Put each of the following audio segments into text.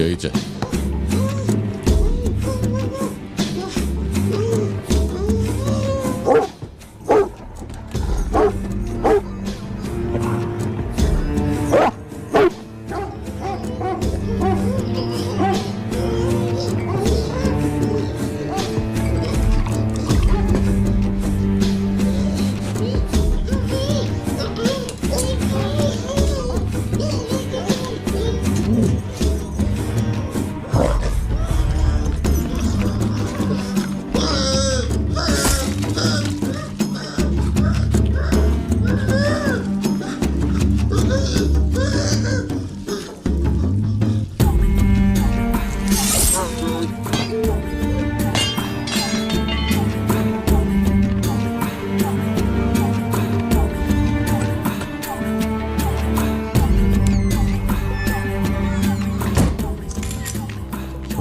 यही चाहिए।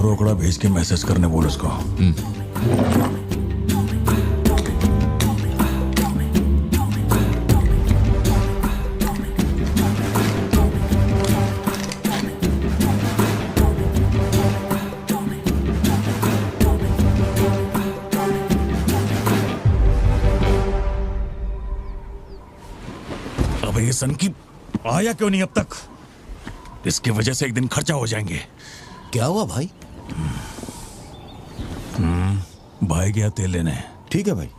रोकड़ा भेज के मैसेज करने बोल उसको। अब ये सन की आया क्यों नहीं अब तक? इसकी वजह से एक दिन खर्चा हो जाएंगे। क्या हुआ भाई? भाई गया तेल लेने। ठीक है भाई।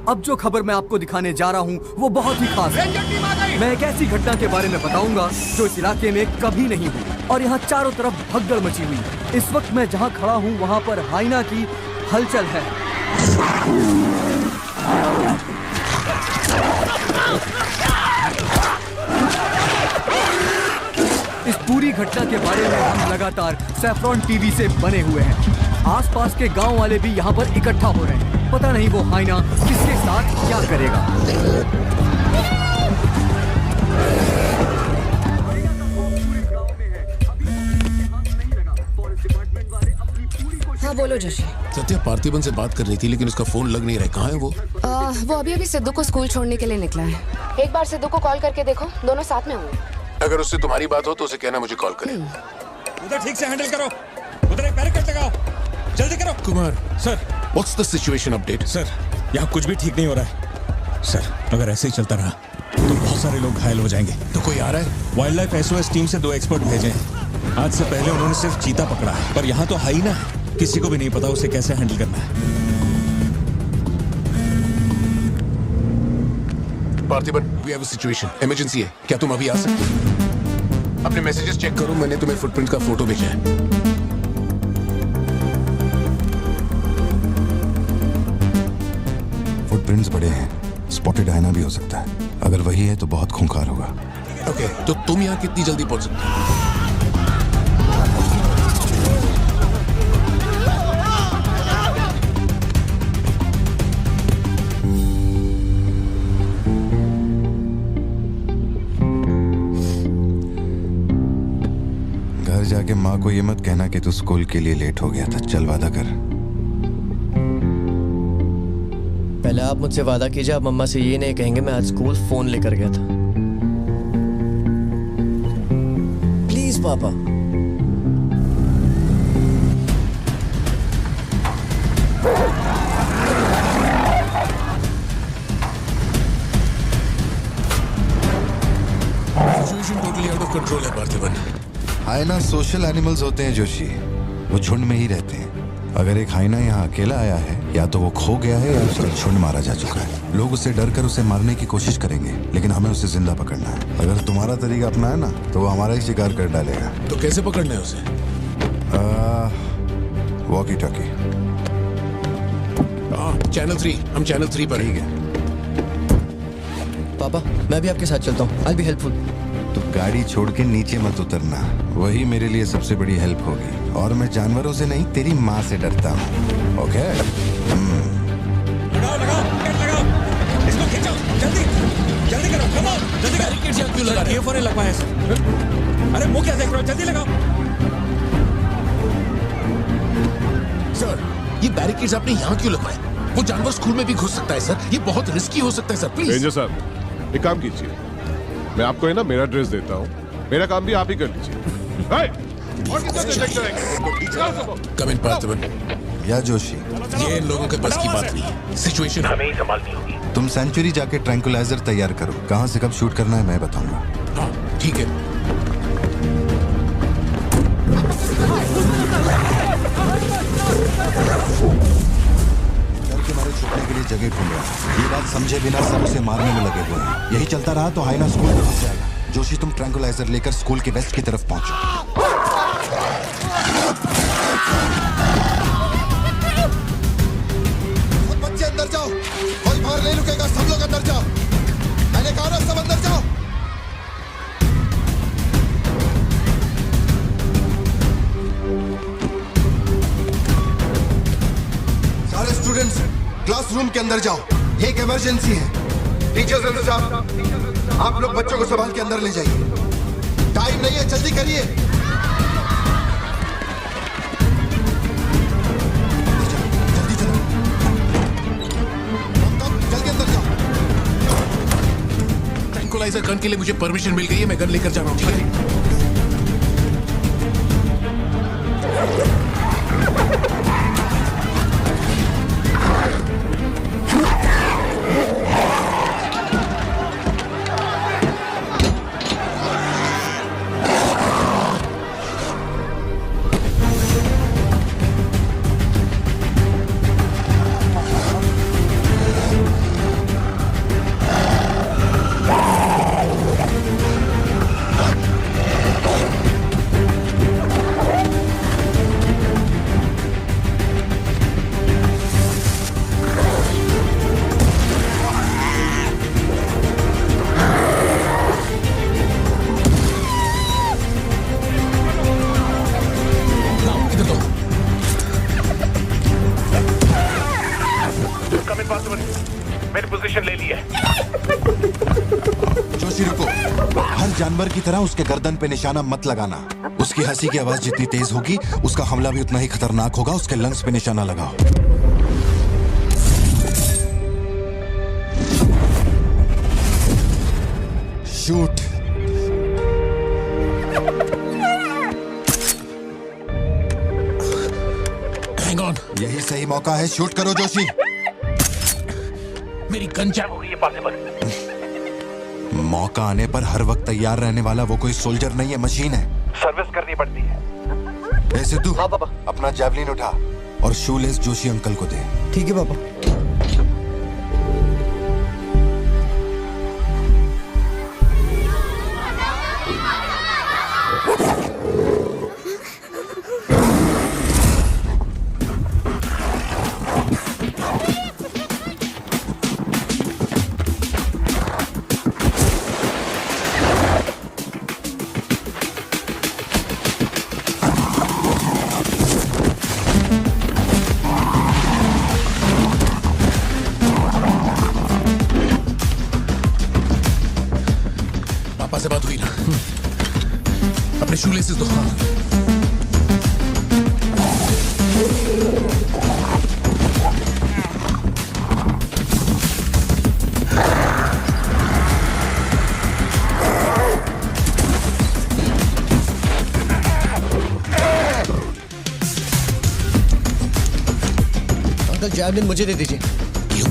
अब जो खबर मैं आपको दिखाने जा रहा हूँ वो बहुत ही खास है। मैं एक ऐसी घटना के बारे में बताऊंगा जो इस इलाके में कभी नहीं हुई और यहाँ चारों तरफ भगदड़ मची हुई है। इस वक्त मैं जहाँ खड़ा हूँ वहाँ पर हाइना की हलचल है। इस पूरी घटना के बारे में हम लगातार सैफरॉन टीवी से बने हुए हैं। आसपास के गांव वाले भी यहाँ पर इकट्ठा हो रहे हैं। पता नहीं वो हाइना किसके साथ क्या करेगा। हाँ बोलो जोशी। सत्या पार्थिबन से बात कर रही थी लेकिन उसका फोन लग नहीं रहा है। कहाँ है वो? वो अभी सिद्धू को स्कूल छोड़ने के लिए निकला है। एक बार सिद्धू को कॉल करके देखो, दोनों साथ में होंगे। अगर उससे तुम्हारी बात हो तो उसे कहना मुझे कॉल करे। उधर ठीक से हैंडल करो, उधर एक बैरिकेड लगाओ, जल्दी करो। Kumar sir. What's the situation update? Sir यहाँ कुछ भी ठीक नहीं हो रहा है सर। अगर ऐसे ही चलता रहा तो बहुत सारे लोग घायल हो जाएंगे। तो कोई आ रहा है? वाइल्ड लाइफ एसओएस टीम से 2 एक्सपर्ट भेजे हैं। आज से पहले उन्होंने सिर्फ चीता पकड़ा है, पर यहाँ तो हाइना है। किसी को भी नहीं पता उसे कैसे हैंडल करना है। Parthiban, we have a situation, emergency है। क्या तुम अभी आ सकते हो? अपने मैसेजेस चेक करो, मैंने तुम्हें फुटप्रिंट का फोटो भेजा है। फुटप्रिंट्स बड़े हैं, स्पॉटेड हाइना भी हो सकता है। अगर वही है तो बहुत खूंखार होगा। ओके, तो तुम यहाँ कितनी जल्दी पहुंच सकते हो? घर जाके माँ को ये मत कहना कि तू स्कूल के लिए लेट हो गया था। चल वादा कर। पहले आप मुझसे वादा कीजिए, आप मम्मा से ये नहीं कहेंगे मैं आज स्कूल फोन लेकर गया था। प्लीज पापा। Situation totally out of control है पार्थिबन। हाइना सोशल एनिमल्स होते हैं जोशी, वो झुंड में ही रहते हैं। अगर एक हाइना यहाँ अकेला आया है, या तो वो खो गया है या उसका झुंड मारा जा चुका है। लोग उससे डर कर उसे मारने की कोशिश करेंगे, लेकिन हमें उसे जिंदा पकड़ना है। अगर तुम्हारा तरीका अपना है ना, तो वो हमारा ही शिकार कर डालेगा। तो कैसे पकड़ना है उसे? Walkie talkie. चैनल 3, हम चैनल 3 पर। ठीक है। पापा मैं भी आपके साथ चलता हूँ। आई बी हेल्पफुल। तुम गाड़ी छोड़ के नीचे मत उतरना, वही मेरे लिए सबसे बड़ी हेल्प होगी। और मैं जानवरों से नहीं, तेरी माँ से डरता हूँ। ओके? लगाओ लगाओ कैट लगाओ, इसको खींचो जल्दी जल्दी करो, कम ऑन जल्दी करो। बैरिकेड्स यहाँ क्यों लगा रहे ये फोन लगवाया सर। अरे मुंह क्या देख रहे हो, जल्दी लगाओ। सर, ये बैरिकेड्स आपने यहाँ क्यों लगवाए? वो जानवर स्कूल में भी घुस सकता है सर, ये बहुत रिस्की हो सकता है सर, प्लीज। रेंजर साहब, एक काम कीजिए, मैं आपको है ना मेरा ड्रेस देता हूँ, मेरा काम भी आप ही कर लीजिए। और कितना देर तक करेंगे? कम इन पार्थिवन। या जोशी, ये इन लोगों के बस की बात नहीं है, सिचुएशन हमें ही संभालनी होगी। तुम सेंचुरी जाके ट्रैंकुलाइजर तैयार करो। कहाँ से कब शूट करना है मैं बताऊंगा। हाँ ठीक है। डर के मारे छुपने के लिए जगह ढूंढ रहा है। ये बात समझे बिना सब उसे मारने में लगे हुए हैं। यही चलता रहा तो हाइना स्कूल में घुस जाएगा। जोशी, तुम ट्रैंकुलाइजर लेकर स्कूल के वेस्ट की तरफ पहुंचो। बच्चे अंदर जाओ, कोई बाहर नहीं रुकेगा, सब लोग अंदर जाओ। मैंने कहा ना, सब अंदर जाओ। सारे स्टूडेंट्स क्लासरूम के अंदर जाओ, एक इमरजेंसी है। टीचर्स अंदर जाओ, आप लोग बच्चों को संभाल के अंदर ले जाइए। टाइम नहीं है, जल्दी करिए। जल्दी चलो, जल्दी अंदर जाओ। ट्रैंकुलाइजर गन के लिए मुझे परमिशन मिल गई है, मैं गन लेकर जा रहा हूँ, ठीक है? मैंने पोजीशन ले ली है। जोशी रुको, हर जानवर की तरह उसके गर्दन पे निशाना मत लगाना। उसकी हंसी की आवाज जितनी तेज होगी, उसका हमला भी उतना ही खतरनाक होगा। उसके लंग्स पे निशाना लगाओ। शूट। हैंग ऑन, यही सही मौका है, शूट करो जोशी। मेरी गन जैम हो गई है पॉसिबल। मौका आने पर हर वक्त तैयार रहने वाला वो कोई सोल्जर नहीं है, मशीन है। सर्विस करनी पड़ती है। ए सिद्धू, हाँ पापा। अपना जैवलिन उठा और शूलेस जोशी अंकल को दे। ठीक है पापा। पापा से बात हुई ना? अपने शूलेसेस दो। अंकल जैवलिन मुझे दे दीजिए। क्यों?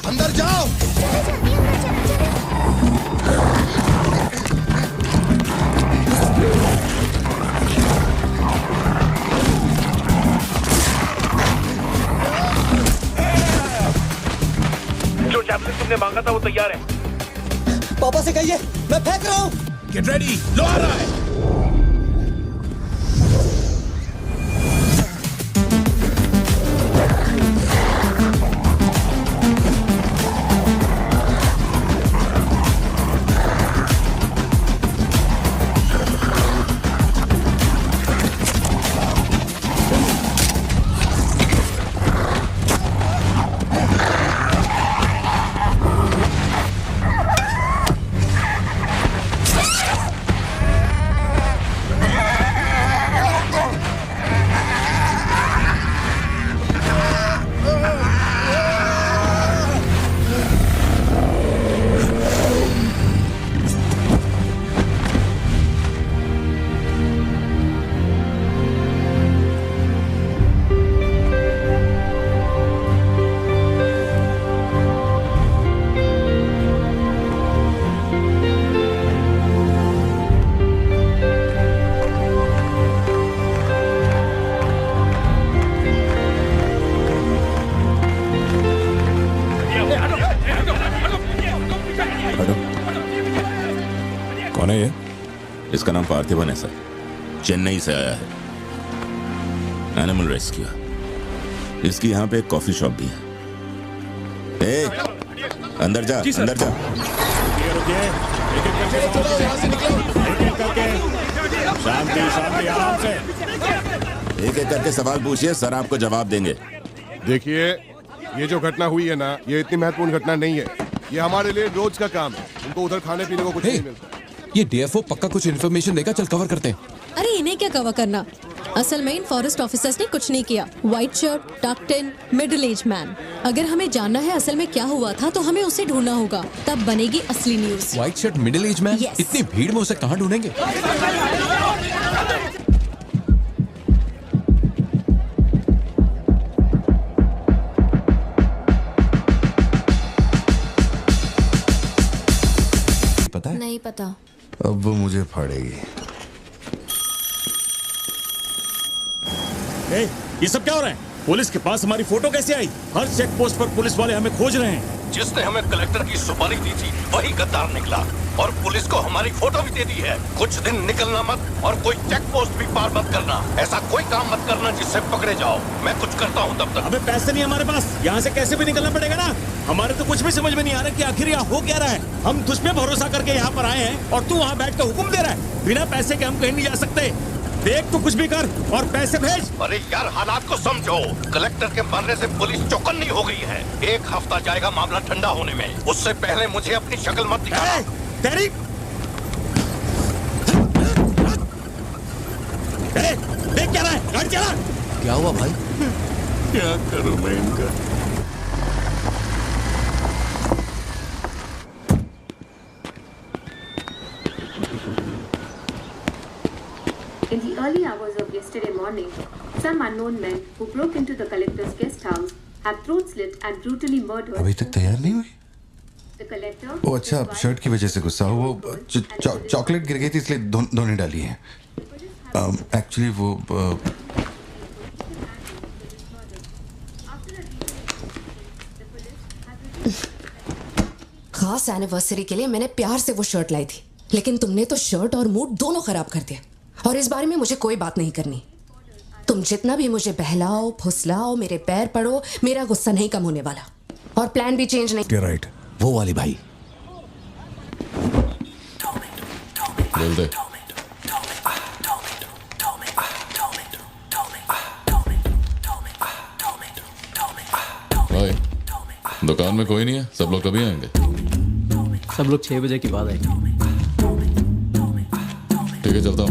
अंदर जाओ। जो जैवलिन तुमने मांगा था वो तैयार है। पापा से कहिए मैं फेंक रहा हूँ। गेट रेडी, लो आ रहा है। कौन है ये? इसका नाम पार्थिवन है सर, चेन्नई से आया है, एनिमल रेस्क्यू। इसकी यहाँ पे एक कॉफी शॉप भी है। ए, अंदर जा, अंदर जा। शांति शांति, आराम से। एक एक करके सवाल पूछिए, सर आपको जवाब देंगे। देखिए, ये जो घटना हुई है ना, ये इतनी महत्वपूर्ण घटना नहीं है। ये हमारे लिए रोज का काम है। उनको उधर खाने पीने को कुछ नहीं मिलता। ये डीएफओ पक्का कुछ इन्फॉर्मेशन देगा, चल कवर करते हैं। अरे इन्हें क्या कवर करना, असल में इन फॉरेस्ट ऑफिसर्स ने कुछ नहीं किया। व्हाइट शर्ट, टक्ड इन, मिडिल एज मैन। अगर हमें जानना है असल में क्या हुआ था तो हमें उसे ढूंढना होगा, तब बनेगी असली news. White shirt, middle age man, Yes. इतनी भीड़ में उसे कहाँ ढूंढेंगे? पता है? नहीं पता। अब वो मुझे फाड़ेगी। ए, ये सब क्या हो रहा है? पुलिस के पास हमारी फोटो कैसे आई? हर चेक पोस्ट पर पुलिस वाले हमें खोज रहे हैं। जिसने हमें कलेक्टर की सुपारी दी थी वही गद्दार निकला और पुलिस को हमारी फोटो भी दे दी है। कुछ दिन निकलना मत और कोई चेक पोस्ट भी पार मत करना। ऐसा कोई काम मत करना जिससे पकड़े जाओ। मैं कुछ करता हूँ तब तक। अबे पैसे नहीं हमारे पास, यहाँ से कैसे भी निकलना पड़ेगा ना। हमारे तो कुछ भी समझ में नहीं आ रहा कि आखिर यहाँ हो क्या रहा है। हम तुझ पे भरोसा करके यहाँ पर आए हैं और तू वहाँ बैठ कर हुक्म दे रहा है। बिना पैसे के हम कहीं नहीं जा सकते। देख तो कुछ भी कर और पैसे भेज। अरे यार, हालात को समझो। कलेक्टर के मरने से पुलिस चौकन्नी हो गई है। 1 हफ्ता जाएगा मामला ठंडा होने में। उससे पहले मुझे अपनी शक्ल मत दिखाना। तेरी देख क्या रहा है, गाड़ी चला। क्या हुआ भाई? क्या करूं मैं इनका? In the early hours of yesterday morning, some unknown men who broke into the collector's guest house have throat slit and brutally murdered. अभी तक तैयार नहीं हुई? The collector. ओ अच्छा, शर्ट की वजह से गुस्सा हो। वो चॉकलेट गिर गई थी इसलिए धोने डाली है। एक्चुअली वो खास एनिवर्सरी के लिए मैंने प्यार से वो शर्ट लाई थी, लेकिन तुमने तो शर्ट और मूड दोनों खराब कर दिया। और इस बारे में मुझे कोई बात नहीं करनी। तुम जितना भी मुझे बहलाओ फुसलाओ, मेरे पैर पड़ो, मेरा गुस्सा नहीं कम होने वाला। और प्लान भी चेंज नहीं। राइट, वो वाली भाई। बोल दे। भाई, दुकान में कोई नहीं है, सब लोग कभी आएंगे? सब लोग 6 बजे के बाद आएंगे। ठीक है, चलता हूँ।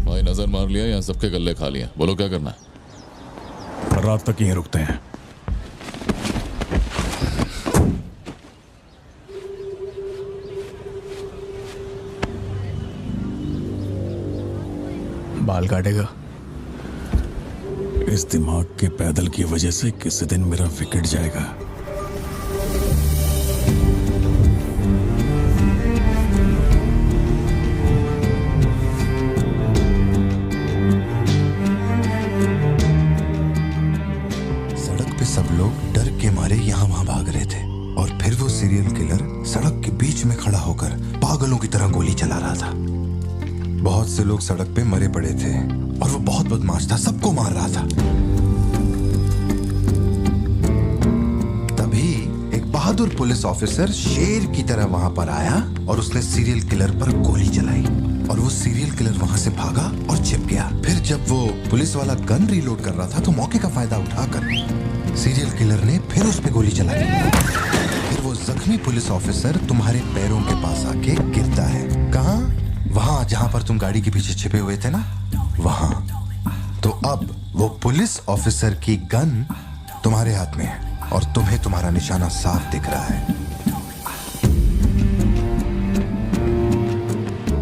भाई नजर मार लिया, यहाँ सबके गल्ले खा लिया। बोलो क्या करना है? रात तक यहीं रुकते हैं। बाल काटेगा? इस दिमाग के पैदल की वजह से किसी दिन मेरा विकेट जाएगा। सड़क पे सब लोग डर से लोग सड़क पे मरे पड़े थे और वो बहुत बदमाश था, सबको मार रहा था। तभी एक बहादुर पुलिस ऑफिसर शेर की तरह वहां पर आया और उसने सीरियल किलर पर गोली चलाई और वो सीरियल किलर वहां से भागा और छिप गया। फिर जब वो पुलिस वाला गन रीलोड कर रहा था तो मौके का फायदा उठाकर सीरियल किलर ने फिर उस पे गोली चलाई। फिर वो जख्मी पुलिस ऑफिसर तुम्हारे पैरों के पास आके गिरता है। कहाँ? वहां जहां पर तुम गाड़ी के पीछे छिपे हुए थे ना, वहां। तो अब वो पुलिस ऑफिसर की गन तुम्हारे हाथ में है और तुम्हें तुम्हारा निशाना साफ दिख रहा है।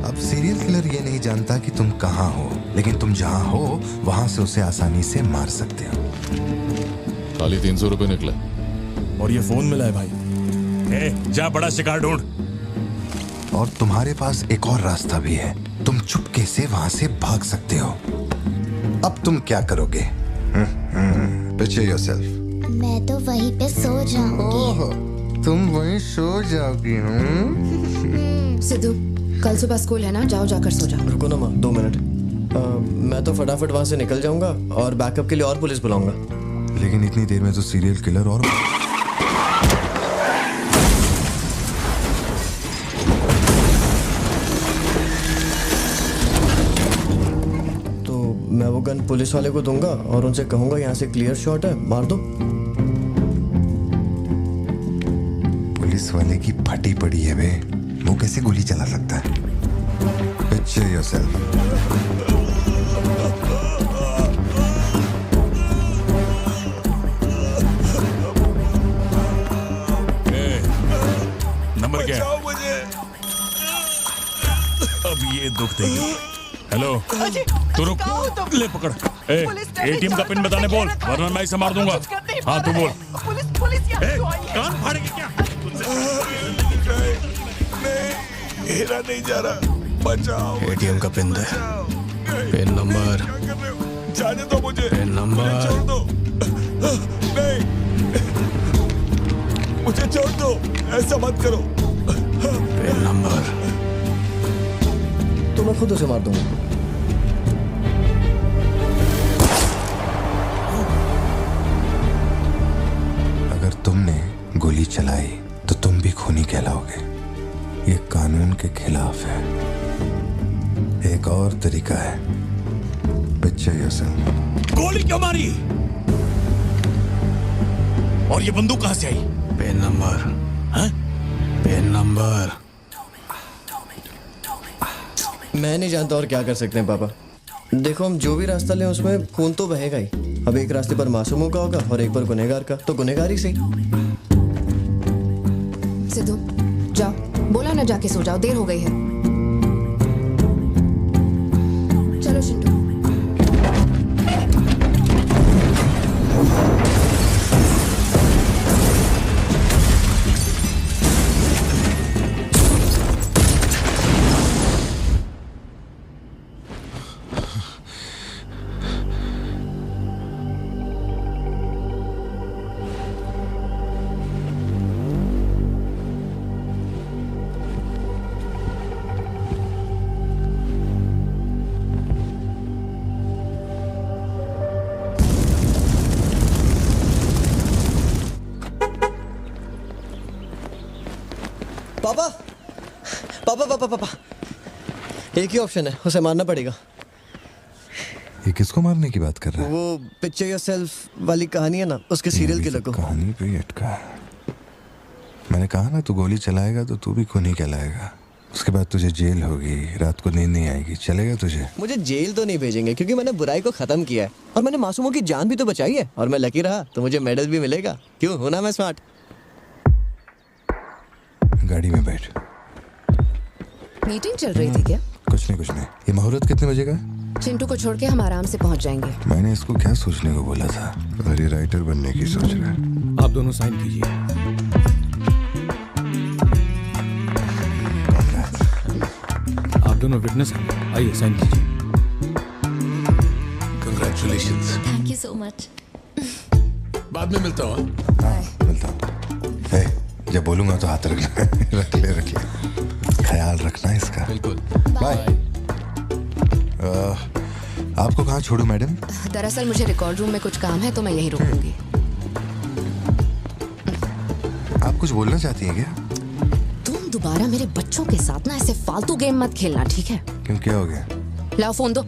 अब सीरियल किलर ये नहीं जानता कि तुम कहां हो, लेकिन तुम जहां हो वहां से उसे आसानी से मार सकते हो। खाली 300 रुपए निकले और ये फोन मिला है भाई। जा बड़ा शिकार ढूंढ। और तुम्हारे पास एक और रास्ता भी है, तुम चुपके से वहां से भाग सकते हो। अब तुम क्या करोगे? Picture yourself. मैं तो वहीं पे सो जाऊंगी। तुम वहीं सो जाओगी? सिद्धू, कल सुबह स्कूल है ना, जाओ जाकर सो जाओ। रुको ना माँ, 2 मिनट। मैं तो फटाफट वहां से निकल जाऊंगा और बैकअप के लिए और पुलिस बुलाऊंगा। लेकिन इतनी देर में तो सीरियल किलर और मैं वो गन पुलिस वाले को दूंगा और उनसे कहूंगा यहाँ से क्लियर शॉट है, मार दो। पुलिस वाले की फटी पड़ी है बे, वो कैसे गोली चला सकता है? Picture yourself. नंबर क्या है? मुझे अब ये दुख देगी। हेलो, तू रुक, ले पकड़। एटीएम का पिन बताने बोल, वरना मैं इसे मार दूंगा। हाँ तू बोल। कान फाड़ेगी क्या? मेरा नहीं जा रहा, बचाओ। एटीएम का पिन दे, पिन नंबर, जाने दो मुझे, पिन नंबर। छोड़ दो, नहीं, मुझे छोड़ दो, ऐसा मत करो। पिन नंबर तो मैं खुद उसे मार दूंगा। अगर तुमने गोली चलाई तो तुम भी खूनी कहलाओगे। ये कानून के खिलाफ है। एक और तरीका है। Picture yourself. गोली क्यों मारी? और ये बंदूक कहां से आई? पिन नंबर, हाँ? Pin number. मैं नहीं जानता और क्या कर सकते हैं पापा। देखो, हम जो भी रास्ता लें उसमें खून तो बहेगा ही। अब एक रास्ते पर मासूमों का होगा और एक पर गुनहगार का, तो गुनहगार ही सही। सिद्धू, जाओ, बोला ना जाके सो जाओ, देर हो गई है। चलो चिंटू। पापा पापा पापा पापा, एक ही ऑप्शन है, उसे मारना पड़ेगा। ये किसको मारने की बात कर रहा है? वो पिक्चर योरसेल्फ वाली कहानी है ना, उसके सीरियल किलर को। कहानी पे ही अटका है। मैंने कहा ना, तू गोली चलाएगा तो तू भी खूनी कहलाएगा। उसके बाद तुझे जेल होगी, रात को नींद नहीं आएगी। चलेगा तुझे? मुझे जेल तो नहीं भेजेंगे क्योंकि मैंने बुराई को खत्म किया है और मैंने मासूमों की जान भी तो बचाई है। और मैं लकी रहा तो मुझे मेडल भी मिलेगा। क्यों, हूं ना मैं स्मार्ट? गाड़ी में बैठ। मीटिंग चल रही थी क्या? कुछ नहीं। ये मुहूर्त कितने बजे का? चिंटू को छोड़ के हम आराम से पहुंच जाएंगे। मैंने इसको क्या सोचने को बोला था? और ये राइटर बनने की सोच रहा है। आप दोनों साइन कीजिए। आप दोनों विटनेस हैं, आइए साइन कीजिए। Congratulations. Thank you so much. बाद में मिलता हूँ। मिलता हूँ। जब बोलूंगा तो हाथ रखना। रख ले। ख्याल रखना इसका। बिल्कुल। बाय। आपको कहाँ छोड़ूं मैडम? दरअसल मुझे रिकॉर्ड रूम में कुछ काम है तो मैं यहीं रुकूंगी। आप कुछ बोलना चाहती हैं क्या? तुम दोबारा मेरे बच्चों के साथ ना ऐसे फालतू गेम मत खेलना, ठीक है? क्यों, क्या हो गया? लाओ फोन दो।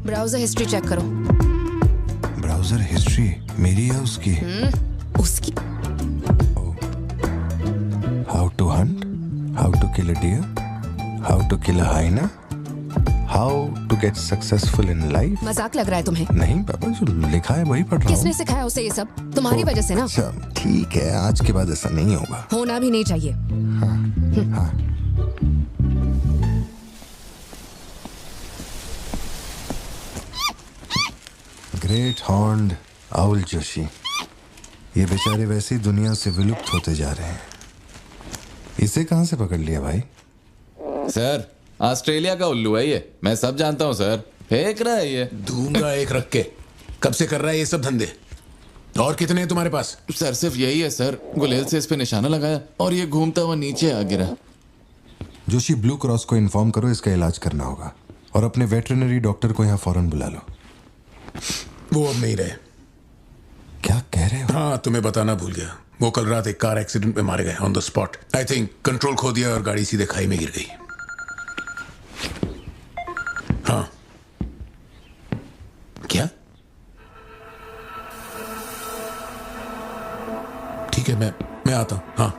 ब्राउजर हिस्ट्री चेक करो। ब्राउजर हिस्ट्री मेरी या उसकी? उसकी। How to hunt, how to kill a deer, how to kill a hyena, how to get successful in life. मजाक लग रहा है तुम्हें? नहीं पापा, जो लिखा है वही पढ़ रहा हूँ। किसने सिखाया उसे ये सब? तुम्हारी वजह से ना। अच्छा ठीक है, आज के बाद ऐसा नहीं होगा। होना भी नहीं चाहिए। हाँ। ग्रेट हॉर्न्ड आउल जोशी, ये बेचारे वैसी दुनिया से विलुप्त होते जा रहे हैं। इसे कहां से पकड़ लिया भाई? सर ऑस्ट्रेलिया का उल्लू है ये, मैं सब जानता हूँ सर। फेंक रहा है ये। दूंगा एक रख के। कब से कर रहा है ये सब धंधे? और कितने हैं तुम्हारे पास? सर सिर्फ यही है सर, गुलेल से इस पे निशाना लगाया और ये घूमता हुआ नीचे आ गिरा। जोशी, ब्लू क्रॉस को इन्फॉर्म करो, इसका इलाज करना होगा। और अपने वेटरनरी डॉक्टर को यहाँ फौरन बुला लो। वो अब नहीं रहे। क्या कह रहे हो? हाँ, तुम्हें बताना भूल गया। वो कल रात एक कार एक्सीडेंट में मारे गए on the spot. I think control खो दिया और गाड़ी सीधे खाई में गिर गई। हाँ। क्या? ठीक है, मैं आता हूं। हाँ,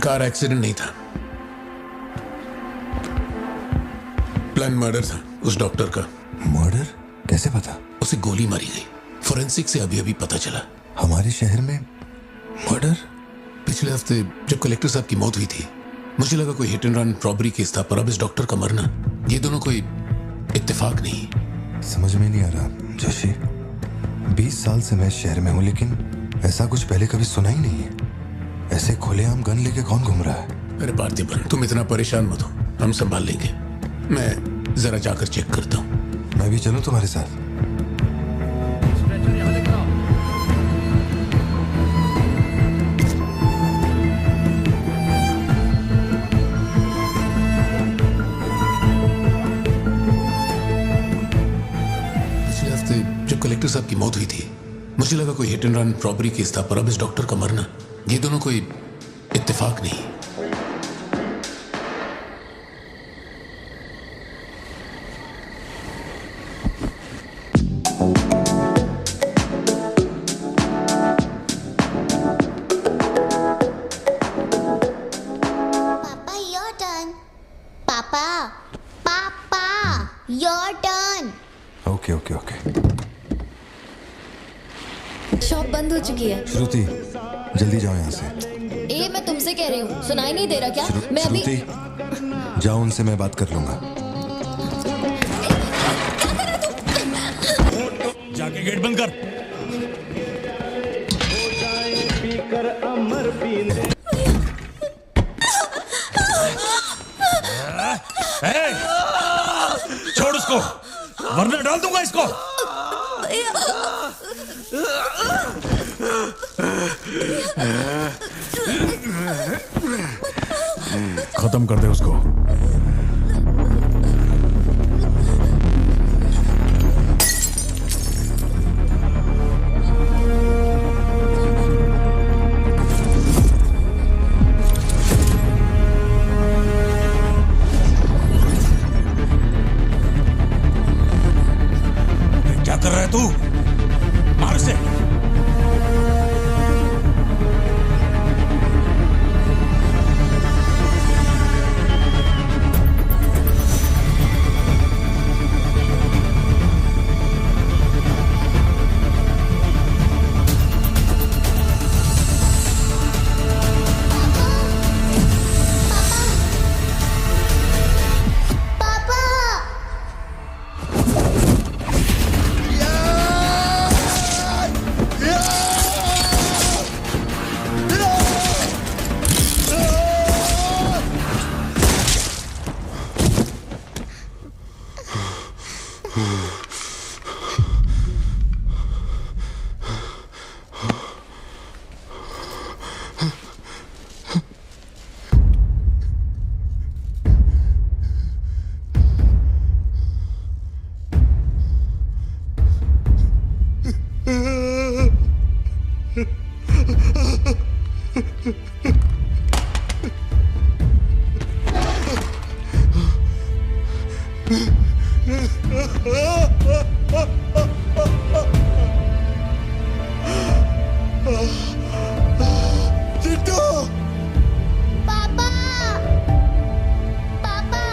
कार एक्सीडेंट नहीं था, प्लान मर्डर था उस डॉक्टर का। मर्डर? कैसे पता? उसे गोली मारी गई। फोरेंसिक से अभी अभी पता चला। हमारे शहर में मर्डर? पिछले हफ्ते जब कलेक्टर साहब की मौत हुई थी, मुझे लगा कोई hit and run robbery case था, पर अब इस डॉक्टर का मरना, ये दोनों कोई इत्तेफाक नहीं। समझ में नहीं आ रहा जोशी। 20 साल से मैं शहर में हूं, लेकिन ऐसा कुछ पहले कभी सुना ही नहीं है। ऐसे खुलेआम गन लेके कौन घूम रहा है? अरे पार्थिबन, तुम इतना परेशान मत हो, हम संभाल लेंगे। मैं जरा जाकर चेक करता हूँ। मैं भी चलूं तुम्हारे साथ? पिछले हफ्ते जब कलेक्टर साहब की मौत हुई थी, मुझे लगा कोई hit and run robbery case था, पर अब इस डॉक्टर का मरना, ये दोनों कोई इत्तेफाक नहीं। शॉप बंद हो चुकी है। श्रुति, जल्दी जाओ यहाँ से। ए, मैं तुमसे कह रही हूँ, सुनाई नहीं दे रहा क्या? मैं अभी श्रुति, जाओ, उनसे मैं बात कर लूंगा। जाके गेट बंद कर। छोड़ उसको, वरना डाल दूंगा इसको। खत्म कर दे उसको। क्या कर रहा है तू? मार उसे। चिट्टू! पापा! पापा!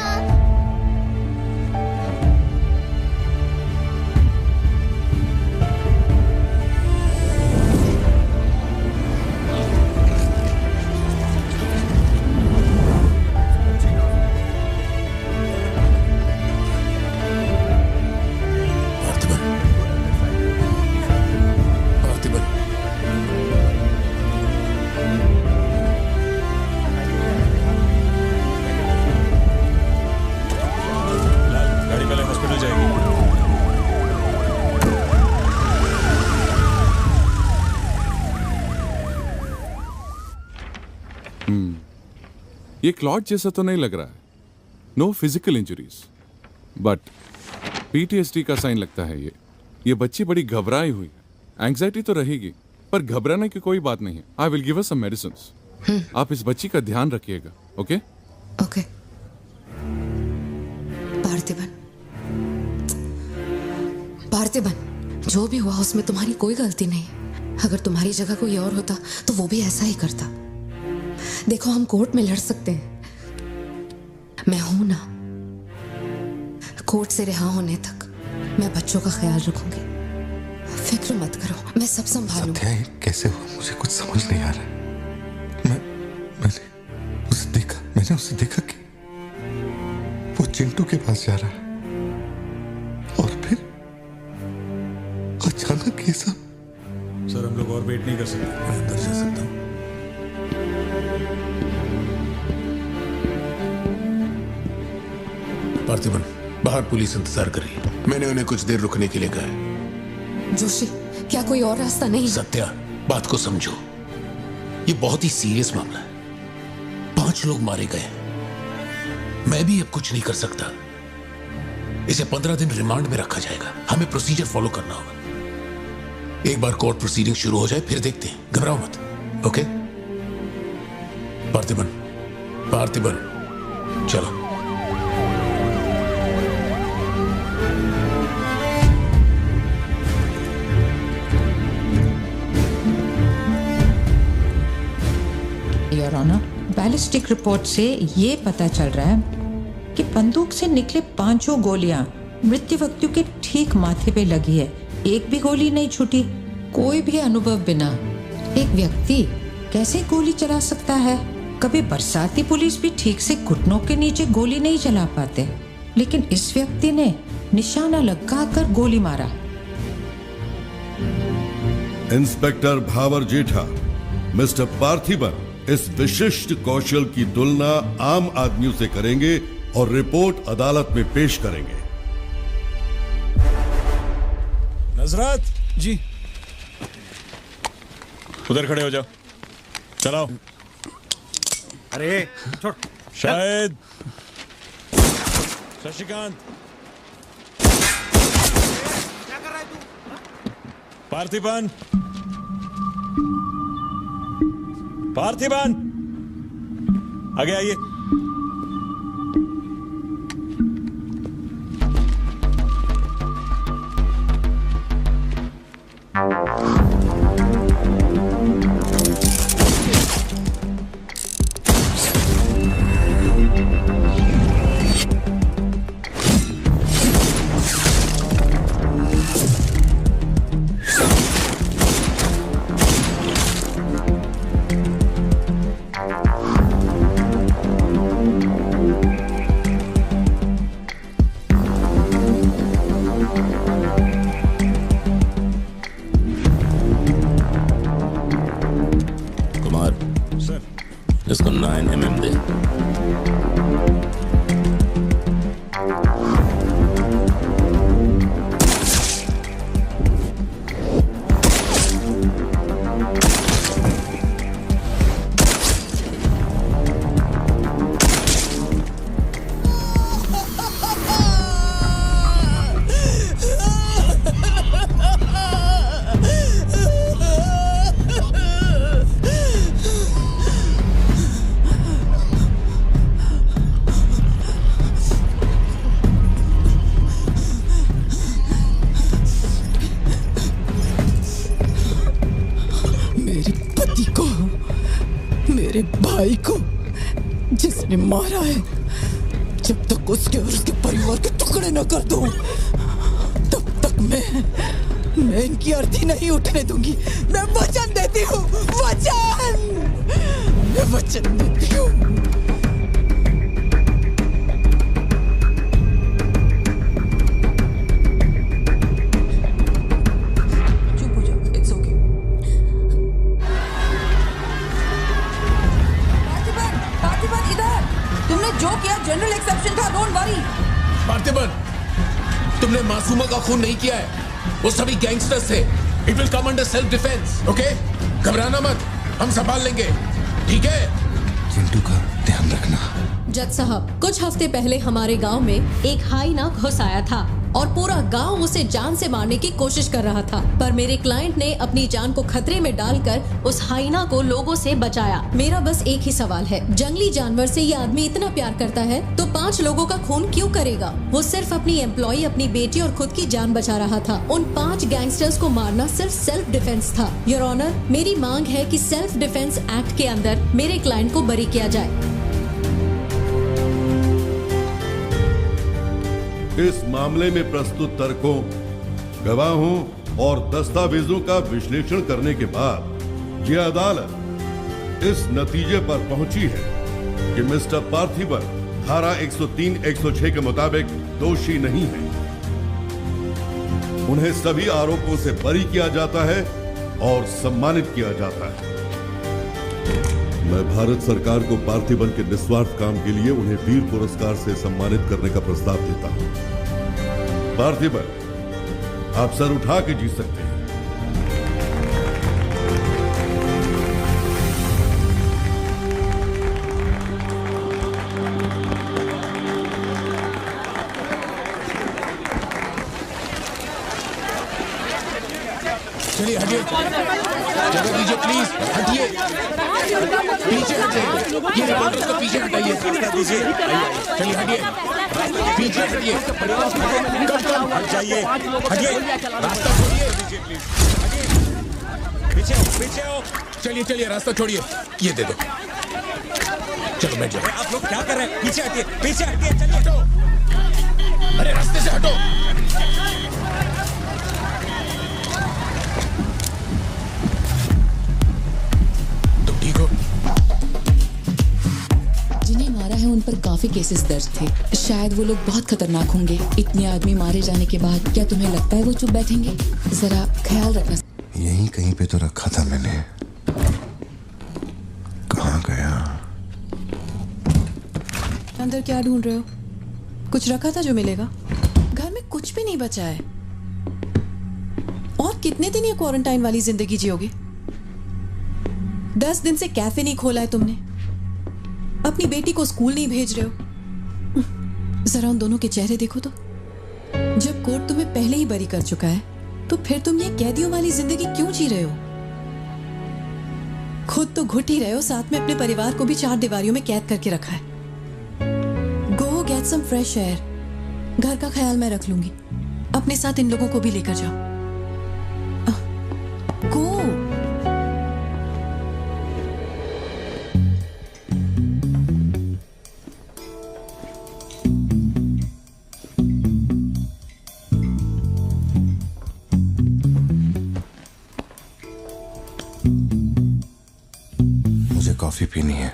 गाड़ी पहले हॉस्पिटल जाएगी। ये क्लॉट जैसा तो नहीं लग रहा है। No physical injuries, but PTSD का साइन लगता है ये बच्ची बड़ी घबराई हुई है। एंग्जाइटी तो रहेगी, पर घबराने की कोई बात नहीं है। I will give her some medicines. आप इस बच्ची का ध्यान रखिएगा, ओके? ओके। पार्थिबन, पार्थिबन, जो भी हुआ उसमें तुम्हारी कोई गलती नहीं। अगर तुम्हारी जगह कोई और होता तो वो भी ऐसा ही करता। देखो, हम कोर्ट में लड़ सकते हैं, मैं हूं ना। कोर्ट से रिहा होने तक मैं बच्चों का ख्याल रखूंगी। फिक्र मत करो, मैं सब संभालूंगी। सत्या, ये कैसे हुआ मुझे कुछ समझ नहीं आ रहा। मैंने उसे देखा कि वो चिंटू के पास जा रहा है और फिर अचानक ये सब। सर, हम लोग और वेट नहीं कर सकते। मैं अंदर जा सकता हूँ? पार्थिबन, बाहर पुलिस इंतजार कर रही है। मैंने उन्हें कुछ देर रुकने के लिए कहा है। जोशी, क्या कोई और रास्ता नहीं? सत्या, बात को समझो। ये बहुत ही सीरियस मामला है। 5 लोग मारे गए। मैं भी अब कुछ नहीं कर सकता। इसे 15 दिन रिमांड में रखा जाएगा। हमें प्रोसीजर फॉलो करना होगा। एक बार कोर्ट प्रोसीडिंग शुरू हो जाए फिर देखते हैं। घबराओ मत, ओके? पार्थिबन, पार्थिबन, चलो। योर ऑनर, बैलिस्टिक रिपोर्ट से ये पता चल रहा है कि बंदूक से निकले 5 गोलियां मृत्यु व्यक्ति के ठीक माथे पे लगी है। एक भी गोली नहीं छूटी। कोई भी अनुभव बिना एक व्यक्ति कैसे गोली चला सकता है? कभी बरसाती पुलिस भी ठीक से घुटनों के नीचे गोली नहीं चला पाते, लेकिन इस व्यक्ति ने निशाना लगाकर गोली मारा। इंस्पेक्टर भावर जेठा, मिस्टर पार्थिबन इस विशिष्ट कौशल की तुलना आम आदमियों से करेंगे और रिपोर्ट अदालत में पेश करेंगे। नजरत जी, उधर खड़े हो जाओ। चलाओ। अरे छोड़। शायद शशिकांत, क्या कर रहा है तू? पार्थिबन, पार्थिबन, आगे आइए। इसको 9 mm दे। मेरे भाई को जिसने मारा है, जब तक उसके और उसके परिवार के टुकड़े न कर दूं, तब तक मैं इनकी अर्थी नहीं उठने दूंगी। मैं वचन देती हूँ, मैं वचन देती हूँ। चुप हो जाओ, इट्स ओके। पार्थिबन इधर। तुमने जो किया जनरल एक्सेप्शन था, डोंट वरी। पार्थिबन, तुमने मासूमा का खून नहीं किया है, वो सभी गैंगस्टर्स थे। It will come under self defence, okay? घबराना मत, हम संभाल लेंगे, ठीक है? चिंटू का ध्यान रखना। जज साहब, कुछ हफ्ते पहले हमारे गांव में एक हाइना घुस आया था और पूरा गांव उसे जान से मारने की कोशिश कर रहा था, पर मेरे क्लाइंट ने अपनी जान को खतरे में डालकर उस हाइना को लोगों से बचाया। मेरा बस एक ही सवाल है, जंगली जानवर से ये आदमी इतना प्यार करता है तो 5 लोगों का खून क्यों करेगा? वो सिर्फ अपनी एम्प्लॉय, अपनी बेटी और खुद की जान बचा रहा था। उन 5 गैंगस्टर्स को मारना सिर्फ सेल्फ डिफेंस था। योर ऑनर, मेरी मांग है कि सेल्फ डिफेंस एक्ट के अंदर मेरे क्लाइंट को बरी किया जाए। इस मामले में प्रस्तुत तर्कों, गवाहों और दस्तावेजों का विश्लेषण करने के बाद यह अदालत इस नतीजे पर पहुंची है कि मिस्टर पार्थिबन धारा 103-106 के मुताबिक दोषी नहीं है। उन्हें सभी आरोपों से बरी किया जाता है और सम्मानित किया जाता है। मैं भारत सरकार को पार्थिबन के निस्वार्थ काम के लिए उन्हें वीर पुरस्कार से सम्मानित करने का प्रस्ताव देता हूं। पार्थिबन, आप सर उठा के जी सकते हैं। चलिए हटिए, जगह दीजिए प्लीज, हटिए, पीछे हटिए, ये रिपोर्टर्स को पीछे हटाइए, चलिए हटिए, पीछे हटिए, हट जाइए, हटिए, रास्ता छोड़िए, पीछे पीछे हो। चलिए चलिए, रास्ता छोड़िए, ये दे दो, चलो बैठ जाओ। आप लोग क्या कर रहे हैं? पीछे हटिए, पीछे हटिए, चलिए। हटो, अरे रास्ते से हटो। जिन्हें मारा है उन पर काफी केसेस दर्ज थे। शायद वो लोग बहुत खतरनाक होंगे। इतने आदमी मारे जाने के बाद क्या तुम्हें लगता है वो चुप बैठेंगे? जरा ख्याल रखना। यहीं कहीं पे तो रखा था मैंने, कहाँ गया? अंदर क्या ढूंढ रहे हो? कुछ रखा था जो मिलेगा? घर में कुछ भी नहीं बचा है। और कितने दिन ये क्वारंटाइन वाली जिंदगी जियोगे? 10 दिन से कैफे नहीं खोला है तुमने, अपनी बेटी को स्कूल नहीं भेज रहे हो। जरा उन दोनों के चेहरे देखो तो। जब कोर्ट तुम्हें पहले ही बरी कर चुका है तो फिर तुम ये कैदियों वाली जिंदगी क्यों जी रहे हो? खुद तो घुट ही रहे हो, साथ में अपने परिवार को भी 4 दीवारियों में कैद करके रखा है। Go get some fresh air. घर का ख्याल मैं रख लूंगी। अपने साथ इन लोगों को भी लेकर जाओ। गो। कॉफी पीनी है,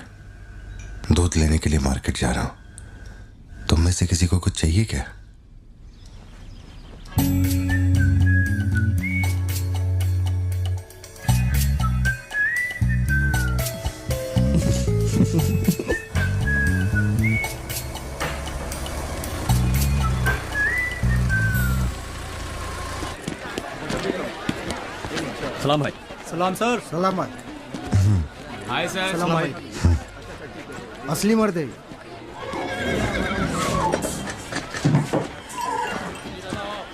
दूध लेने के लिए मार्केट जा रहा हूं। तुम में से किसी को कुछ चाहिए क्या? सलाम भाई। सलाम सर। सलाम भाई। Hi sir. सलाम भाई। असली मर्द है।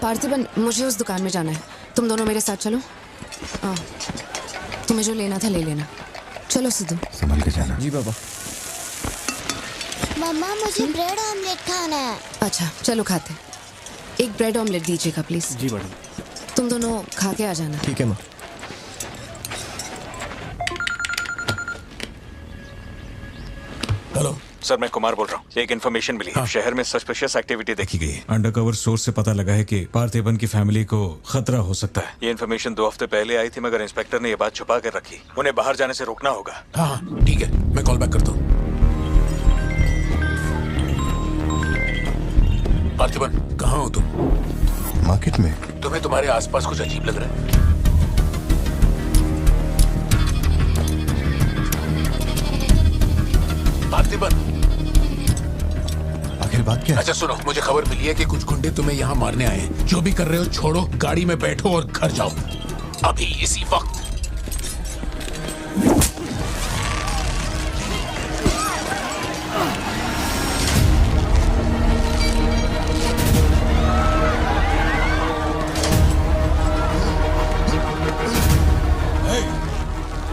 पार्थिबन, मुझे उस दुकान में जाना है, तुम दोनों मेरे साथ चलो। तुम्हें जो लेना था ले लेना। चलो सिद्धू। संभल के जाना। जी बाबा। मम्मा मुझे ब्रेड ऑमलेट खाना है। अच्छा चलो खाते। एक ब्रेड ऑमलेट दीजिएगा प्लीज। जी मैडम। तुम दोनों खा के आ जाना। ठीक है माँ। सर मैं कुमार बोल रहा हूँ। एक इन्फॉर्मेशन मिली है। शहर में सस्पिशियस एक्टिविटी देखी गई है। अंडरकवर सोर्स से पता लगा है कि पार्थिबन की फैमिली को खतरा हो सकता है। ये इन्फॉर्मेशन 2 हफ्ते पहले आई थी, मगर इंस्पेक्टर ने ये बात छुपा कर रखी। उन्हें बाहर जाने से रोकना होगा। हाँ ठीक है, मैं कॉल बैक करता हूँ। पार्थिबन, कहाँ हो तुम? मार्केट में। तुम्हें तुम्हारे आसपास कुछ अजीब लग रहा है? पार्थिबन, आखिर बात क्या है? अच्छा सुनो, मुझे खबर मिली है कि कुछ गुंडे तुम्हें यहाँ मारने आए हैं। जो भी कर रहे हो छोड़ो, गाड़ी में बैठो और घर जाओ अभी इसी वक्त।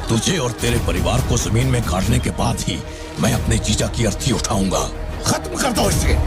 तुझे और तेरे परिवार को जमीन में गाड़ने के बाद ही मैं अपने जीजा की अर्थी उठाऊंगा। खत्म कर दो इसे।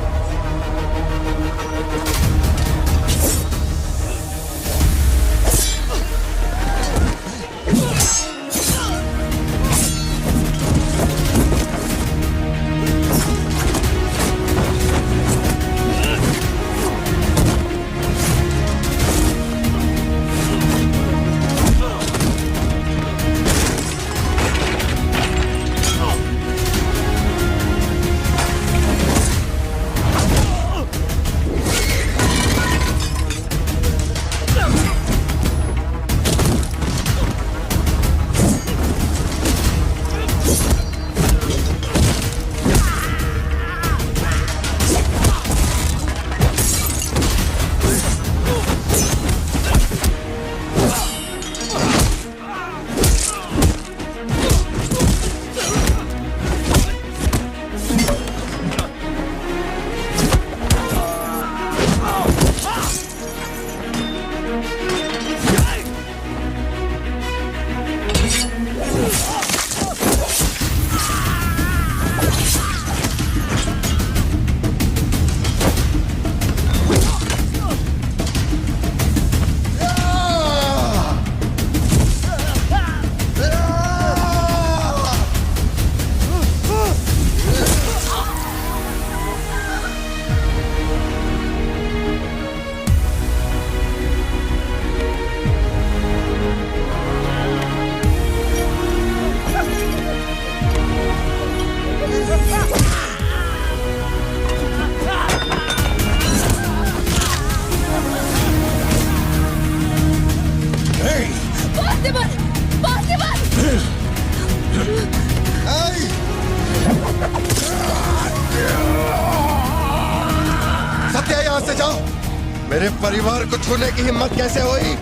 सत्या, यहाँ से जाओ। मेरे परिवार को छूने की हिम्मत कैसे हुई?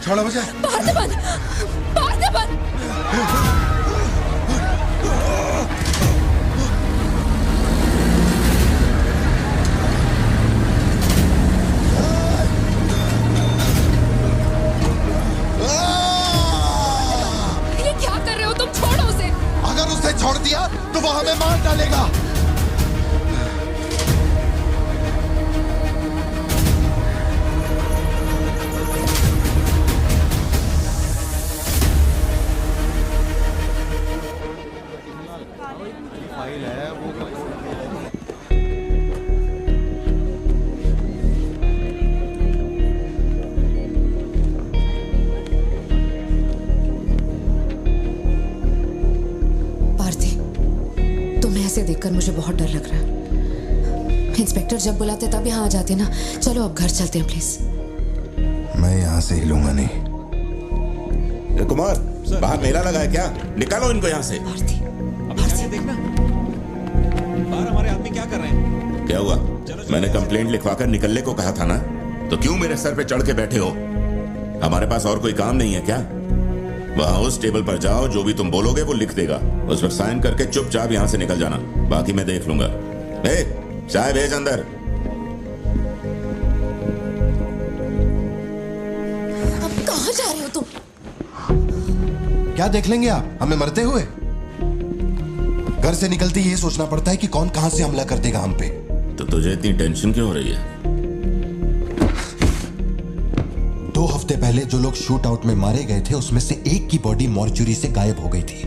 छोड़ो मुझे। पार्थिबन, पार्थिबन। ये क्या कर रहे हो तुम? छोड़ो उसे। अगर उसे छोड़ दिया तो वो हमें मार डालेगा। इसे देखकर मुझे बहुत डर लग रहा है। इंस्पेक्टर जब बुलाते तब यहाँ आ जाते ना। चलो अब घर चलते हैं प्लीज। मैं यहाँ से हिलूंगा नहीं। कुमार, बाहर मेला लगा है क्या? निकालो इनको यहाँ से। देखना बाहर हमारे आदमी क्या कर रहे हैं। क्या हुआ? मैंने कंप्लेंट लिखवाकर निकलने को कहा था ना, तो क्यों मेरे सर पे चढ़ के बैठे हो? हमारे पास और कोई काम नहीं है क्या? वहां उस टेबल पर जाओ, जो भी तुम बोलोगे वो लिख देगा, उस पर साइन करके चुपचाप यहाँ से निकल जाना, बाकी मैं देख लूंगा। चाय भेज अंदर। अब कहाँ जा रहे हो तुम? क्या देख लेंगे आप हमें मरते हुए? घर से निकलते ये सोचना पड़ता है कि कौन कहां से हमला कर देगा हम पे। तो तुझे इतनी टेंशन क्यों हो रही है? 2 हफ्ते पहले जो लोग शूट आउट में मारे गए थे उसमें से एक की बॉडी मॉर्चुरी से गायब हो गई थी।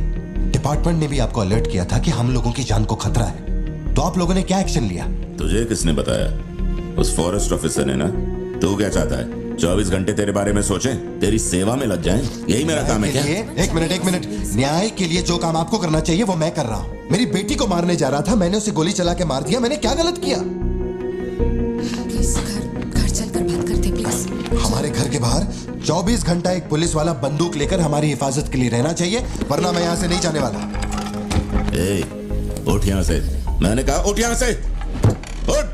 डिपार्टमेंट ने भी आपको अलर्ट किया था कि हम लोगों की जान को खतरा है, तो आप लोगों ने क्या एक्शन लिया? तुझे किसने बताया? उस फॉरेस्ट ऑफिसर ने ना। तू क्या चाहता है? 24 घंटे तेरे बारे में सोचें, तेरी सेवा में लग जाएं? यही मेरा काम है क्या? एक मिनट। न्याय के लिए जो काम आपको करना चाहिए वो मैं कर रहा हूँ। मेरी बेटी को मारने जा रहा था, मैंने उसे गोली चला के मार दिया। मैंने क्या गलत किया? प्लीज घर चलकर बात करते प्लीज। हमारे घर के बाहर 24 घंटा एक पुलिस वाला बंदूक लेकर हमारी हिफाजत के लिए रहना चाहिए, वरना मैं यहाँ से नहीं जाने वाला। उठ यहाँ से। मैंने कहा उठ यहाँ से। उठ,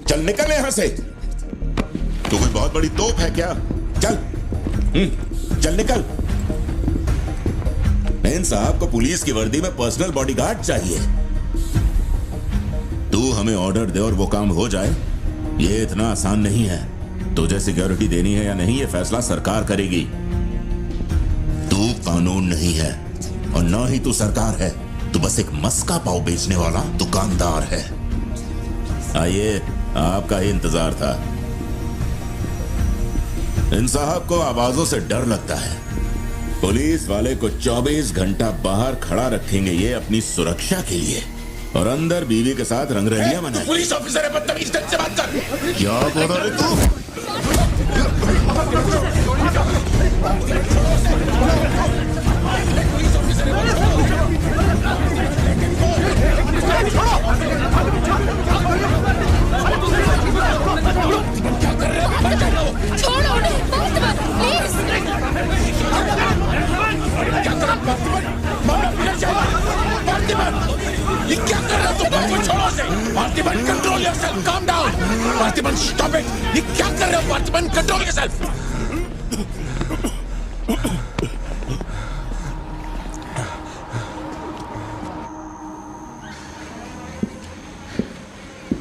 चल निकल यहाँ से। तू कोई बहुत बड़ी तोप है क्या? चल निकल। मेन साहब को पुलिस की वर्दी में पर्सनल बॉडीगार्ड चाहिए। तू हमें ऑर्डर दे और वो काम हो जाए, ये इतना आसान नहीं है। तुझे सिक्योरिटी देनी है या नहीं, ये फैसला सरकार करेगी। तू कानून नहीं है और ना ही तू सरकार है। तू बस एक मस्का पाव बेचने वाला दुकानदार है। आइए, आपका ही इंतजार था। इन साहब को आवाजों से डर लगता है। पुलिस वाले को 24 घंटा बाहर खड़ा रखेंगे ये अपनी सुरक्षा के लिए, और अंदर बीवी के साथ रंगरलियां मनाएंगे। पुलिस ऑफिसर है, बदतमीज ढंग से बात कर। क्या बोल रहे तू? छोड़ो उन्हें, प्लीज। ये क्या कर रहे हो तुम? छोड़ो उसे। Parthiban, control yourself, calm down. Parthiban, stop it. ये क्या कर रहे हो पार्थिबन? Control yourself.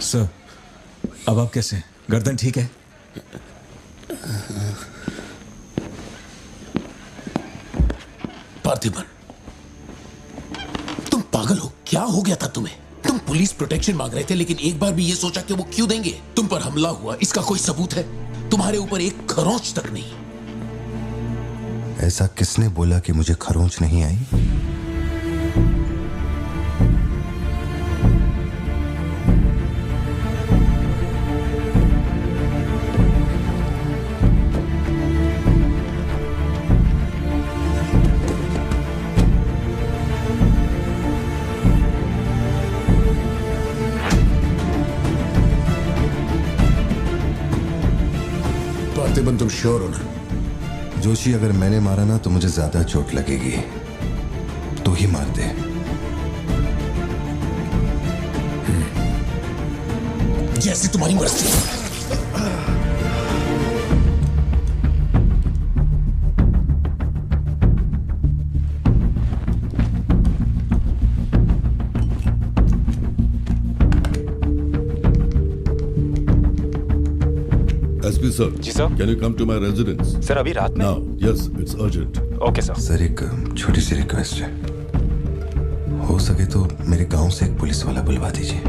सर, अब आप कैसे? गर्दन ठीक है? पार्थिबन, तुम पागल हो? क्या हो गया था तुम्हें? तुम पुलिस प्रोटेक्शन मांग रहे थे, लेकिन एक बार भी ये सोचा कि वो क्यों देंगे? तुम पर हमला हुआ, इसका कोई सबूत है? तुम्हारे ऊपर एक खरोंच तक नहीं। ऐसा किसने बोला कि मुझे खरोंच नहीं आई? पार्थिबन, तुम श्योर हो ना? जोशी, अगर मैंने मारा ना तो मुझे ज्यादा चोट लगेगी। तो ही मार दे। जैसे तुम्हारी मर्जी। SP sir. जी sir. Can you come to my residence? Sir, अभी रात में? Now, yes, it's urgent. Okay sir. Sir, एक छोटी सी रिक्वेस्ट है। हो सके तो मेरे गांव से एक पुलिस वाला बुलवा दीजिए।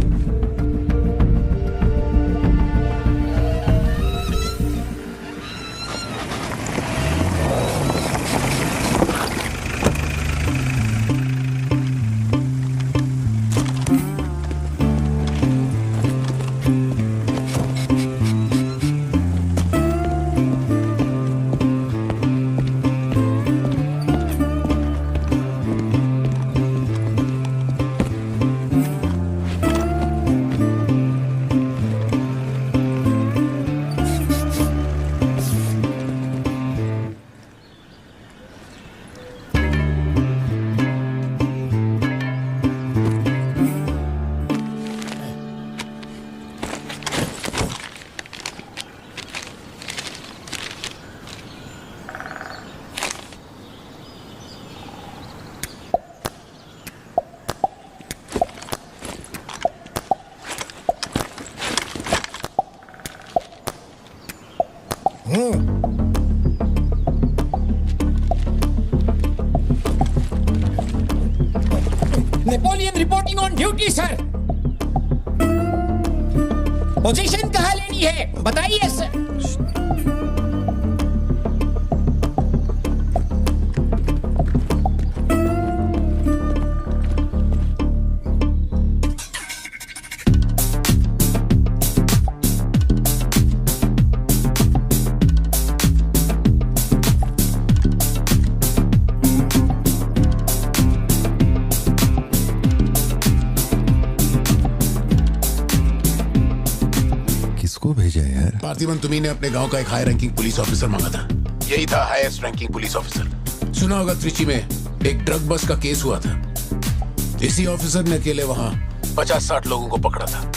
Napoleon reporting on duty sir. Position कहाँ लेनी है बताइए सर। किसको भेजा है यार? पार्थिबन, तुम्ही ने अपने गांव का एक हाई रैंकिंग पुलिस ऑफिसर मांगा था। यही था हाईएस्ट रैंकिंग पुलिस ऑफिसर। सुना होगा त्रिची में एक ड्रग बस का केस हुआ था। इसी ऑफिसर ने अकेले वहां 50-60 लोगों को पकड़ा था।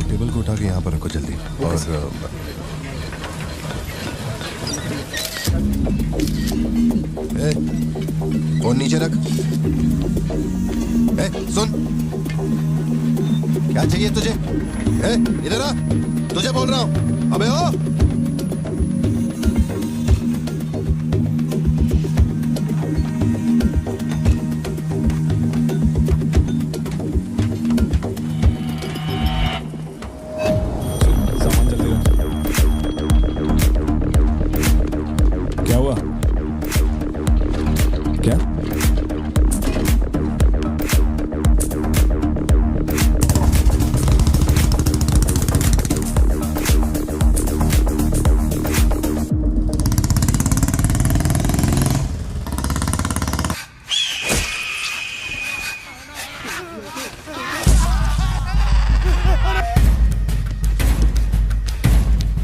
टेबल को उठा के यहाँ पर रखो जल्दी। और नीचे रख। सुन, क्या चाहिए तुझे? इधर आ, तुझे बोल रहा हूँ। अबे ओ, क्या हुआ? क्या?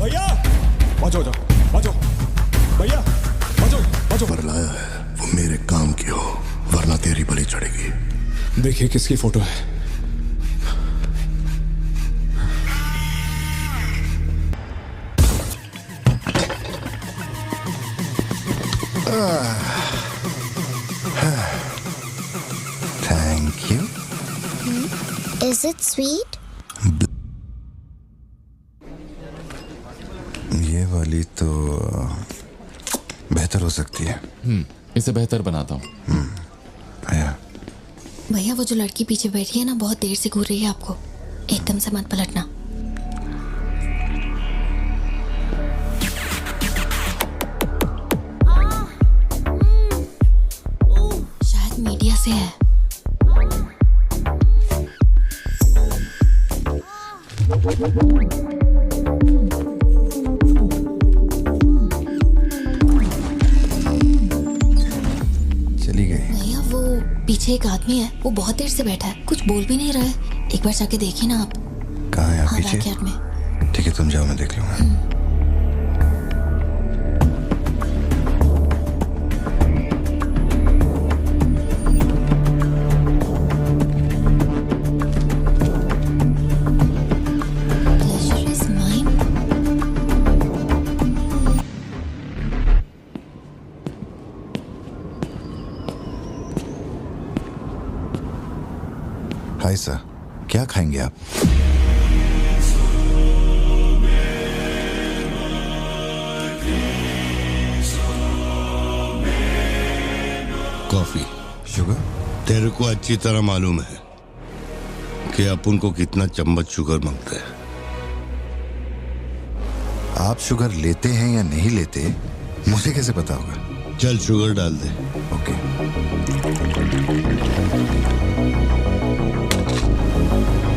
भैया बाजो बाजो, भैया बाजो बाजो। पर लाया है वो मेरे काम की हो, वरना तेरी बलि चढ़ेगी। देखिए किसकी फोटो है। Thank you. Is it sweet? ये वाली तो बेहतर हो सकती है। इसे बेहतर बनाता हूँ। भैया वो जो लड़की पीछे बैठी है ना, बहुत देर से घूर रही है आपको। एकदम से मत पलटना। शायद मीडिया से है। चली गई। भैया वो पीछे एक आदमी है, वो बहुत देर से बैठा है, कुछ बोल भी नहीं रहा है। एक बार जाके देखिए ना आप। कहाँ है आप? हाँ, पीछे? बैकयार्ड में। ठीक है, तुम जाओ, मैं देख लूंगा। Pleasure is mine. Hi sir, क्या खाएंगे आप? कॉफी। शुगर? तेरे को अच्छी तरह मालूम है कि अपन को कितना चम्मच शुगर मांगता है। आप शुगर लेते हैं या नहीं लेते, मुझे कैसे पता होगा? चल शुगर डाल दे। ओके।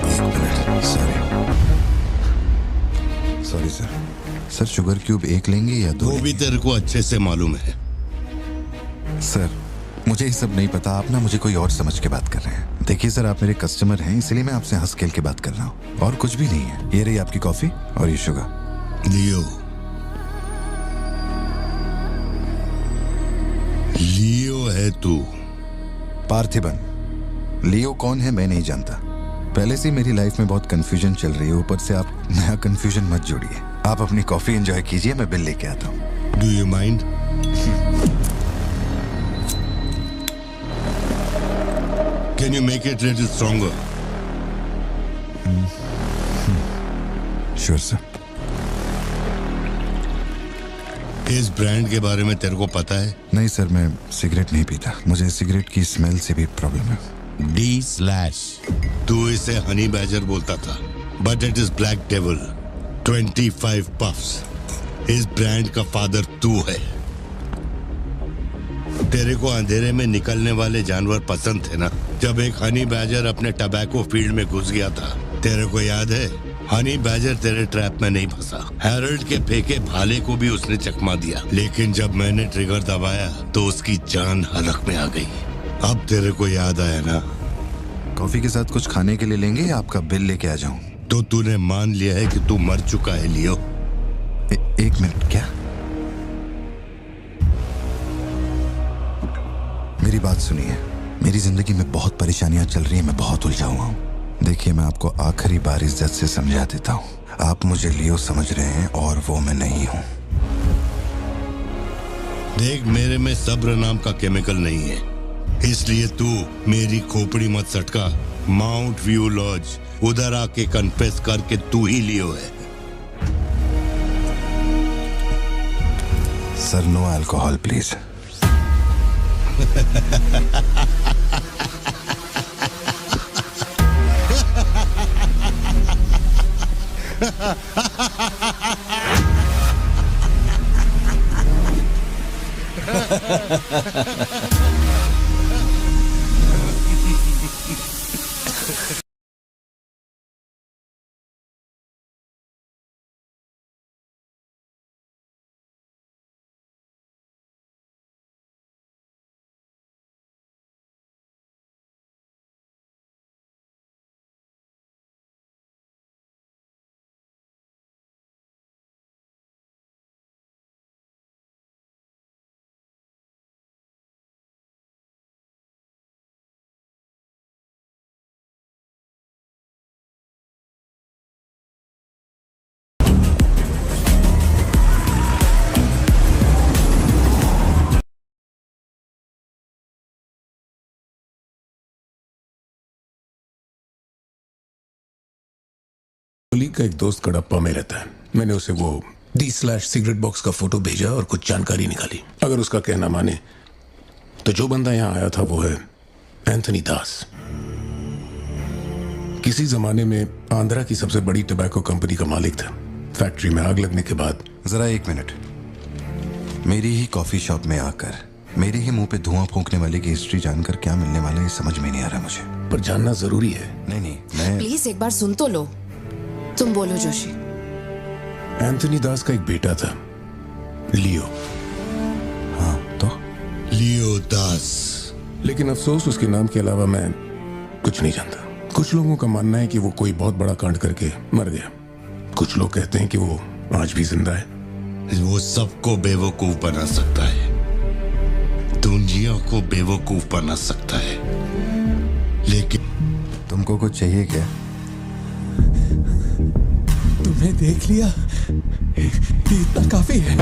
एक minute, sorry. Sorry sir. Sir sugar cube एक लेंगे या दो? वो भी तेरे को अच्छे से मालूम है। सर मुझे ये सब नहीं पता, आप ना मुझे कोई और समझ के बात कर रहे हैं। देखिए सर, आप मेरे कस्टमर हैं, इसलिए मैं आपसे हंस खेल के बात कर रहा हूँ, और कुछ भी नहीं है। ये रही आपकी कॉफी और ये शुगर। लियो, लियो है तू? पार्थिबन। लियो कौन है मैं नहीं जानता। पहले से मेरी लाइफ में बहुत कंफ्यूजन चल रही है, ऊपर से आप नया कंफ्यूजन मत जोड़िए। आप अपनी कॉफी एंजॉय कीजिए, मैं बिल लेके आता हूँ। Do you mind? Can you make it little stronger? Sure sir. इस ब्रांड के बारे में तेरे को पता है? नहीं सर, मैं सिगरेट नहीं पीता, मुझे सिगरेट की स्मेल से भी प्रॉब्लम है। D/, तू इसे हनी बैजर बोलता था, but it is black devil. 25 puffs. इस ब्रांड का फादर तू है। तेरे को अंधेरे में निकलने वाले जानवर पसंद थे ना? जब एक हनी बैजर अपने टबैको फील्ड में घुस गया था, तेरे को याद है? हनी बैजर तेरे ट्रैप में नहीं फंसा। हैरोल्ड के फेंके भाले को भी उसने चकमा दिया, लेकिन जब मैंने ट्रिगर दबाया तो उसकी जान हलक में आ गई। अब तेरे को याद आया ना? कॉफी के साथ कुछ खाने के लिए लेंगे या आपका बिल लेके आ जाऊं? तो तूने मान लिया है कि तू मर चुका है लियो? एक मिनट, क्या? मेरी बात सुनिए, मेरी जिंदगी में बहुत परेशानियां चल रही हैं, मैं बहुत उलझा हुआ हूँ। देखिए, मैं आपको आखिरी बार इज्जत से समझा देता हूँ, आप मुझे लियो समझ रहे हैं और वो मैं नहीं हूँ। देख, मेरे में सब्र नाम का केमिकल नहीं है, इसलिए तू मेरी खोपड़ी मत सटका। माउंट व्यू लॉज, उधर आके कन्फेस करके तू ही लियो है। Sir no alcohol please. Kohli का एक दोस्त कड़प्पा में रहता है। मैंने उसे वो D/ सिगरेट बॉक्स का फोटो भेजा और कुछ जानकारी निकाली। अगर उसका कहना माने तो जो बंदा यहाँ आया था वो है एंथनी दास। किसी जमाने में आंध्रा की सबसे बड़ी टबैको कंपनी का मालिक था। फैक्ट्री में आग लगने के बाद। जरा एक मिनट, मेरी ही कॉफी शॉप में आकर मेरे ही मुंह पे धुआं फूंकने वाले की हिस्ट्री जानकर क्या मिलने वाला है समझ में नहीं आ रहा मुझे। पर जानना जरूरी है। नहीं, मैं प्लीज एक बार सुन तो लो। तुम बोलो जोशी। एंथनी दास का एक बेटा था, लियो। हाँ तो? लियो दास। लेकिन अफसोस उसके नाम के अलावा मैं कुछ नहीं जानता। कुछ लोगों का मानना है कि वो कोई बहुत बड़ा कांड करके मर गया। कुछ लोग कहते हैं कि वो आज भी जिंदा है। वो सबको बेवकूफ बना सकता है, दुनिया को बेवकूफ बना सकता है, लेकिन तुमको कुछ चाहिए क्या? तुम्हें देख लिया, इतना काफी है।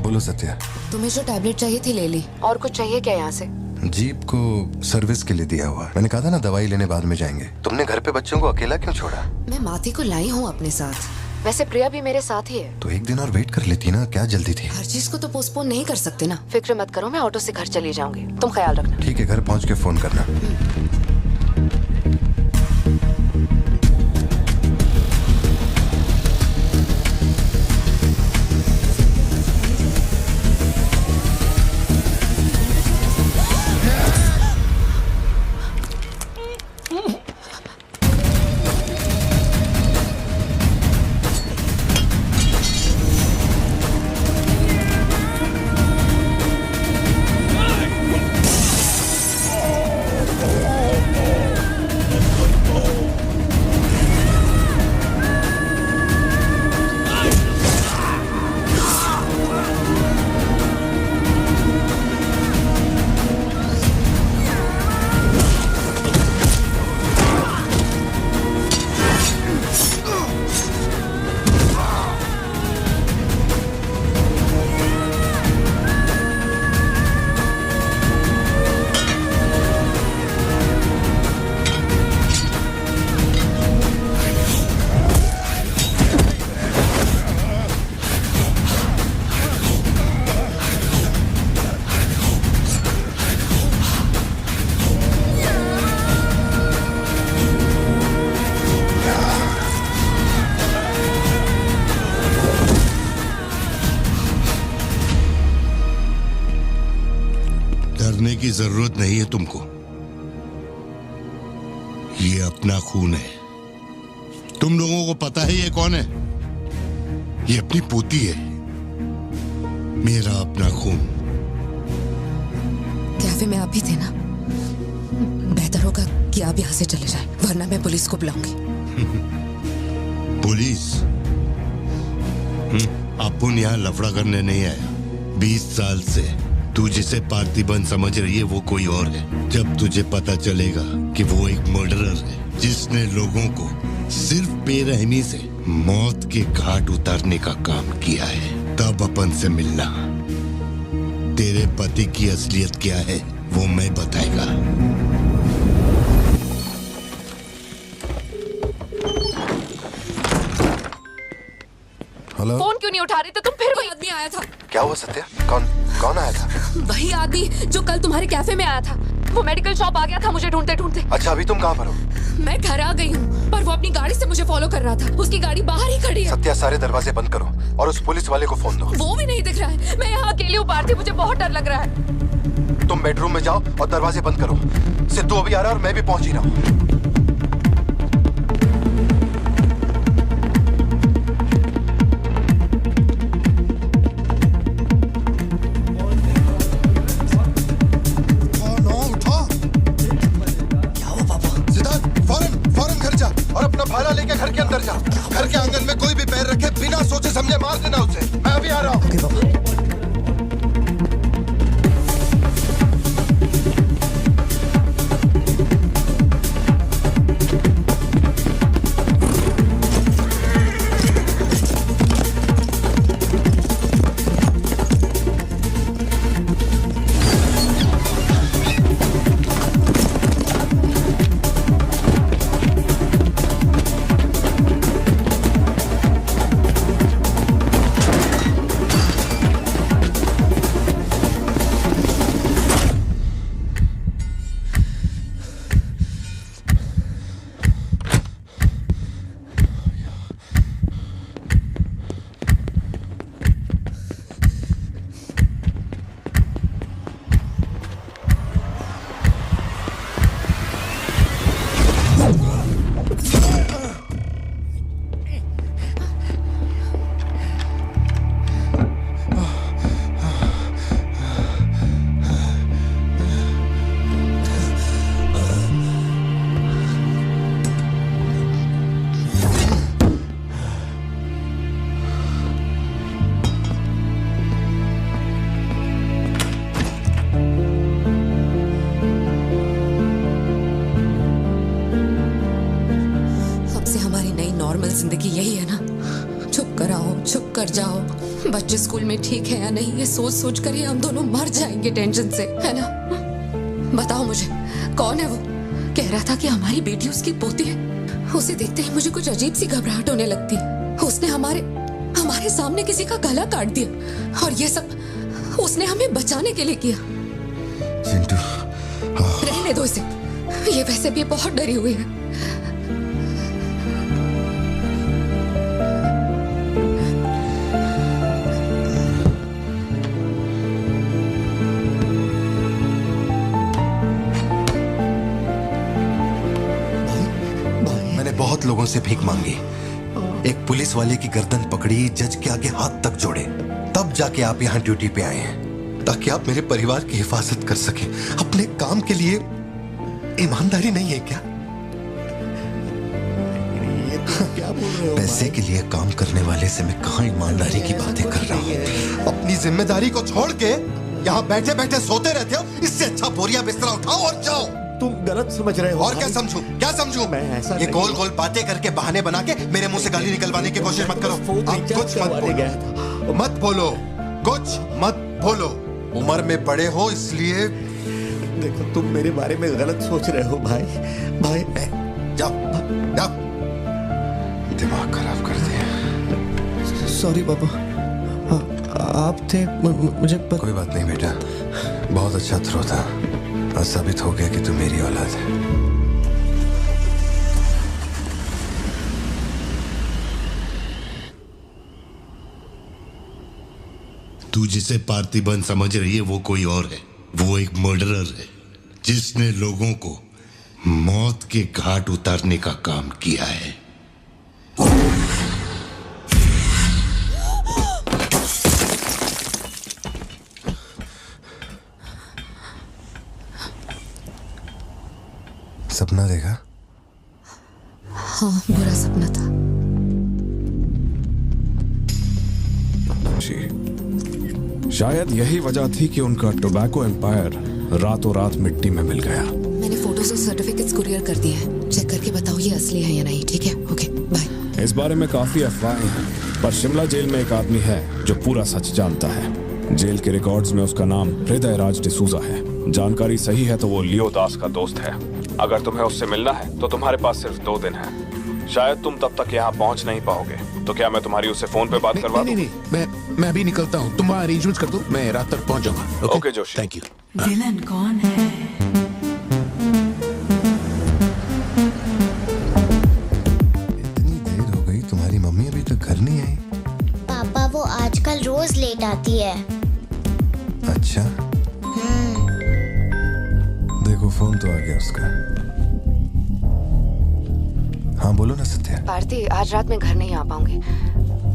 बोलो सत्या। तुम्हें जो टैबलेट चाहिए थी ले ली। और कुछ चाहिए क्या यहाँ से? जीप को सर्विस के लिए दिया हुआ। मैंने कहा था ना दवाई लेने बाद में जाएंगे। तुमने घर पे बच्चों को अकेला क्यों छोड़ा? मैं माथी को लाई हूँ अपने साथ। वैसे प्रिया भी मेरे साथ ही है। तो एक दिन और वेट कर लेती ना, क्या जल्दी थी? हर चीज को तो पोस्टपोन नहीं कर सकते ना। फिक्र मत करो, मैं ऑटो से घर चली जाऊंगी, तुम ख्याल रखना। ठीक है, घर पहुँच के फोन करना। डरने की जरूरत नहीं है तुमको। ये अपना खून है। तुम लोगों को पता है ये कौन है? ये अपनी पोती है, मेरा अपना खून। कैफे में आप भी थे ना? बेहतर होगा कि आप यहाँ से चले जाएं, वरना मैं पुलिस को बुलाऊंगी। पुलिस? अपन यहाँ लफड़ा करने नहीं आया। 20 साल से तू जिसे पार्थिबन समझ रही है वो कोई और है। जब तुझे पता चलेगा कि वो एक मर्डरर है जिसने लोगों को सिर्फ बेरहमी से मौत के घाट उतारने का काम किया है, तब अपन से मिलना। तेरे पति की असलियत क्या है वो मैं बताएगा। हेलो, फोन क्यों नहीं उठा रही थे तुम? फिर वही आदमी आया था। क्या हुआ सत्या? कौन आया था? वही आदमी जो कल तुम्हारे कैफे में आया था। वो मेडिकल शॉप आ गया था मुझे ढूंढते ढूंढते। अच्छा, अभी तुम कहाँ पर हो? मैं घर आ गई हूँ, पर वो अपनी गाड़ी से मुझे फॉलो कर रहा था। उसकी गाड़ी बाहर ही खड़ी है। सत्या, सारे दरवाजे बंद करो और उस पुलिस वाले को फोन दो। वो भी नहीं दिख रहा है। मैं यहाँ अकेली हूँ पार्थी, मुझे बहुत डर लग रहा है। तुम बेडरूम में जाओ और दरवाजे बंद करो। सिद्धू अभी आ रहा है और मैं भी पहुंच ही रहा हूँ। घर के अंदर जा। घर के आंगन में कोई भी पैर रखे बिना सोचे समझे मार देना उसे। मैं अभी आ रहा हूँ। ओके पापा। जिंदगी यही है ना, चुप कर आओ, चुप कर जाओ। बच्चे स्कूल में ठीक है या नहीं ये सोच सोच कर ही हम दोनों मर जाएंगे टेंशन से, है ना? बताओ मुझे, कौन है वो? कह रहा था कि हमारी बेटी उसकी पोती है। उसे देखते ही मुझे कुछ अजीब सी घबराहट होने लगती है। उसने हमारे सामने किसी का गला काट दिया और ये सब उसने हमें बचाने के लिए किया। चिंटू, रहने दो इसे, ये वैसे भी बहुत डरी हुई है। बहुत लोगों से भीख मांगी, एक पुलिस वाले की गर्दन पकड़ी, जज के आगे हाथ तक जोड़े, तब जाके आप यहाँ ड्यूटी पे आए हैं ताकि आप मेरे परिवार की हिफाजत कर सकें। अपने काम के लिए ईमानदारी नहीं है क्या? ये तुम क्या बोल रहे हो? पैसे के लिए काम करने वाले से मैं कहाँ ईमानदारी की बातें कर रहा हूँ? अपनी जिम्मेदारी को छोड़ के यहाँ बैठे बैठे सोते रहते हो। इससे अच्छा बोरिया बिस्तरा उठाओ और जाओ। तुम गलत समझ रहे हो। और क्या समझूं? क्या समझूं? मैं ऐसा ये गोल गोल बातें करके बहाने बना के मेरे मुंह से गाली निकलवाने की कोशिश मत करो। आप कुछ मत बोलो, मत बोलो, कुछ मत बोलो। उम्र में बड़े हो इसलिए। देखो, तुम मेरे बारे में गलत सोच रहे हो भाई। जाओ जाओ, दिमाग खराब कर दिया। सॉरी पापा, आप थे मुझे कोई बात नहीं बेटा, बहुत अच्छा थ्रो था और साबित हो गया कि तू मेरी औलाद है। तू जिसे पार्थिबन समझ रही है वो कोई और है। वो एक मर्डरर है जिसने लोगों को मौत के घाट उतारने का काम किया है। सपना देखा? हाँ, बुरा सपना था। शायद यही वजह थी कि उनका टोबैको एम्पायर रातों रात मिट्टी में मिल गया। मैंने फोटोज और सर्टिफिकेट्स कुरियर कर दिए हैं। चेक करके बताओ ये असली है या नहीं। ठीक है, ओके, बाय। इस बारे में काफी अफवाहें हैं, पर शिमला जेल में एक आदमी है जो पूरा सच जानता है। जेल के रिकॉर्ड्स में उसका नाम हृदय राज डिसूजा है। जानकारी सही है तो वो लियो दास का दोस्त है। अगर तुम्हें उससे मिलना है तो तुम्हारे पास सिर्फ 2 दिन है। शायद तुम तब तक यहाँ पहुँच नहीं पाओगे, तो क्या मैं तुम्हारी उससे फोन पे बात करवा दूं? नहीं, मैं भी निकलता हूँ। तुम वहाँ अरेंजमेंट कर दो, मैं रात तक पहुँच जाऊंगा। Okay Joshi, thank you. Villain कौन है? इतनी देर हो गई, तुम्हारी मम्मी अभी तक घर नहीं आई? पापा वो आजकल रोज लेट आती है। अच्छा, देखो फोन तो आ गया उसका। हाँ बोलो ना सत्या। भारती, आज रात में घर नहीं आ पाऊंगी।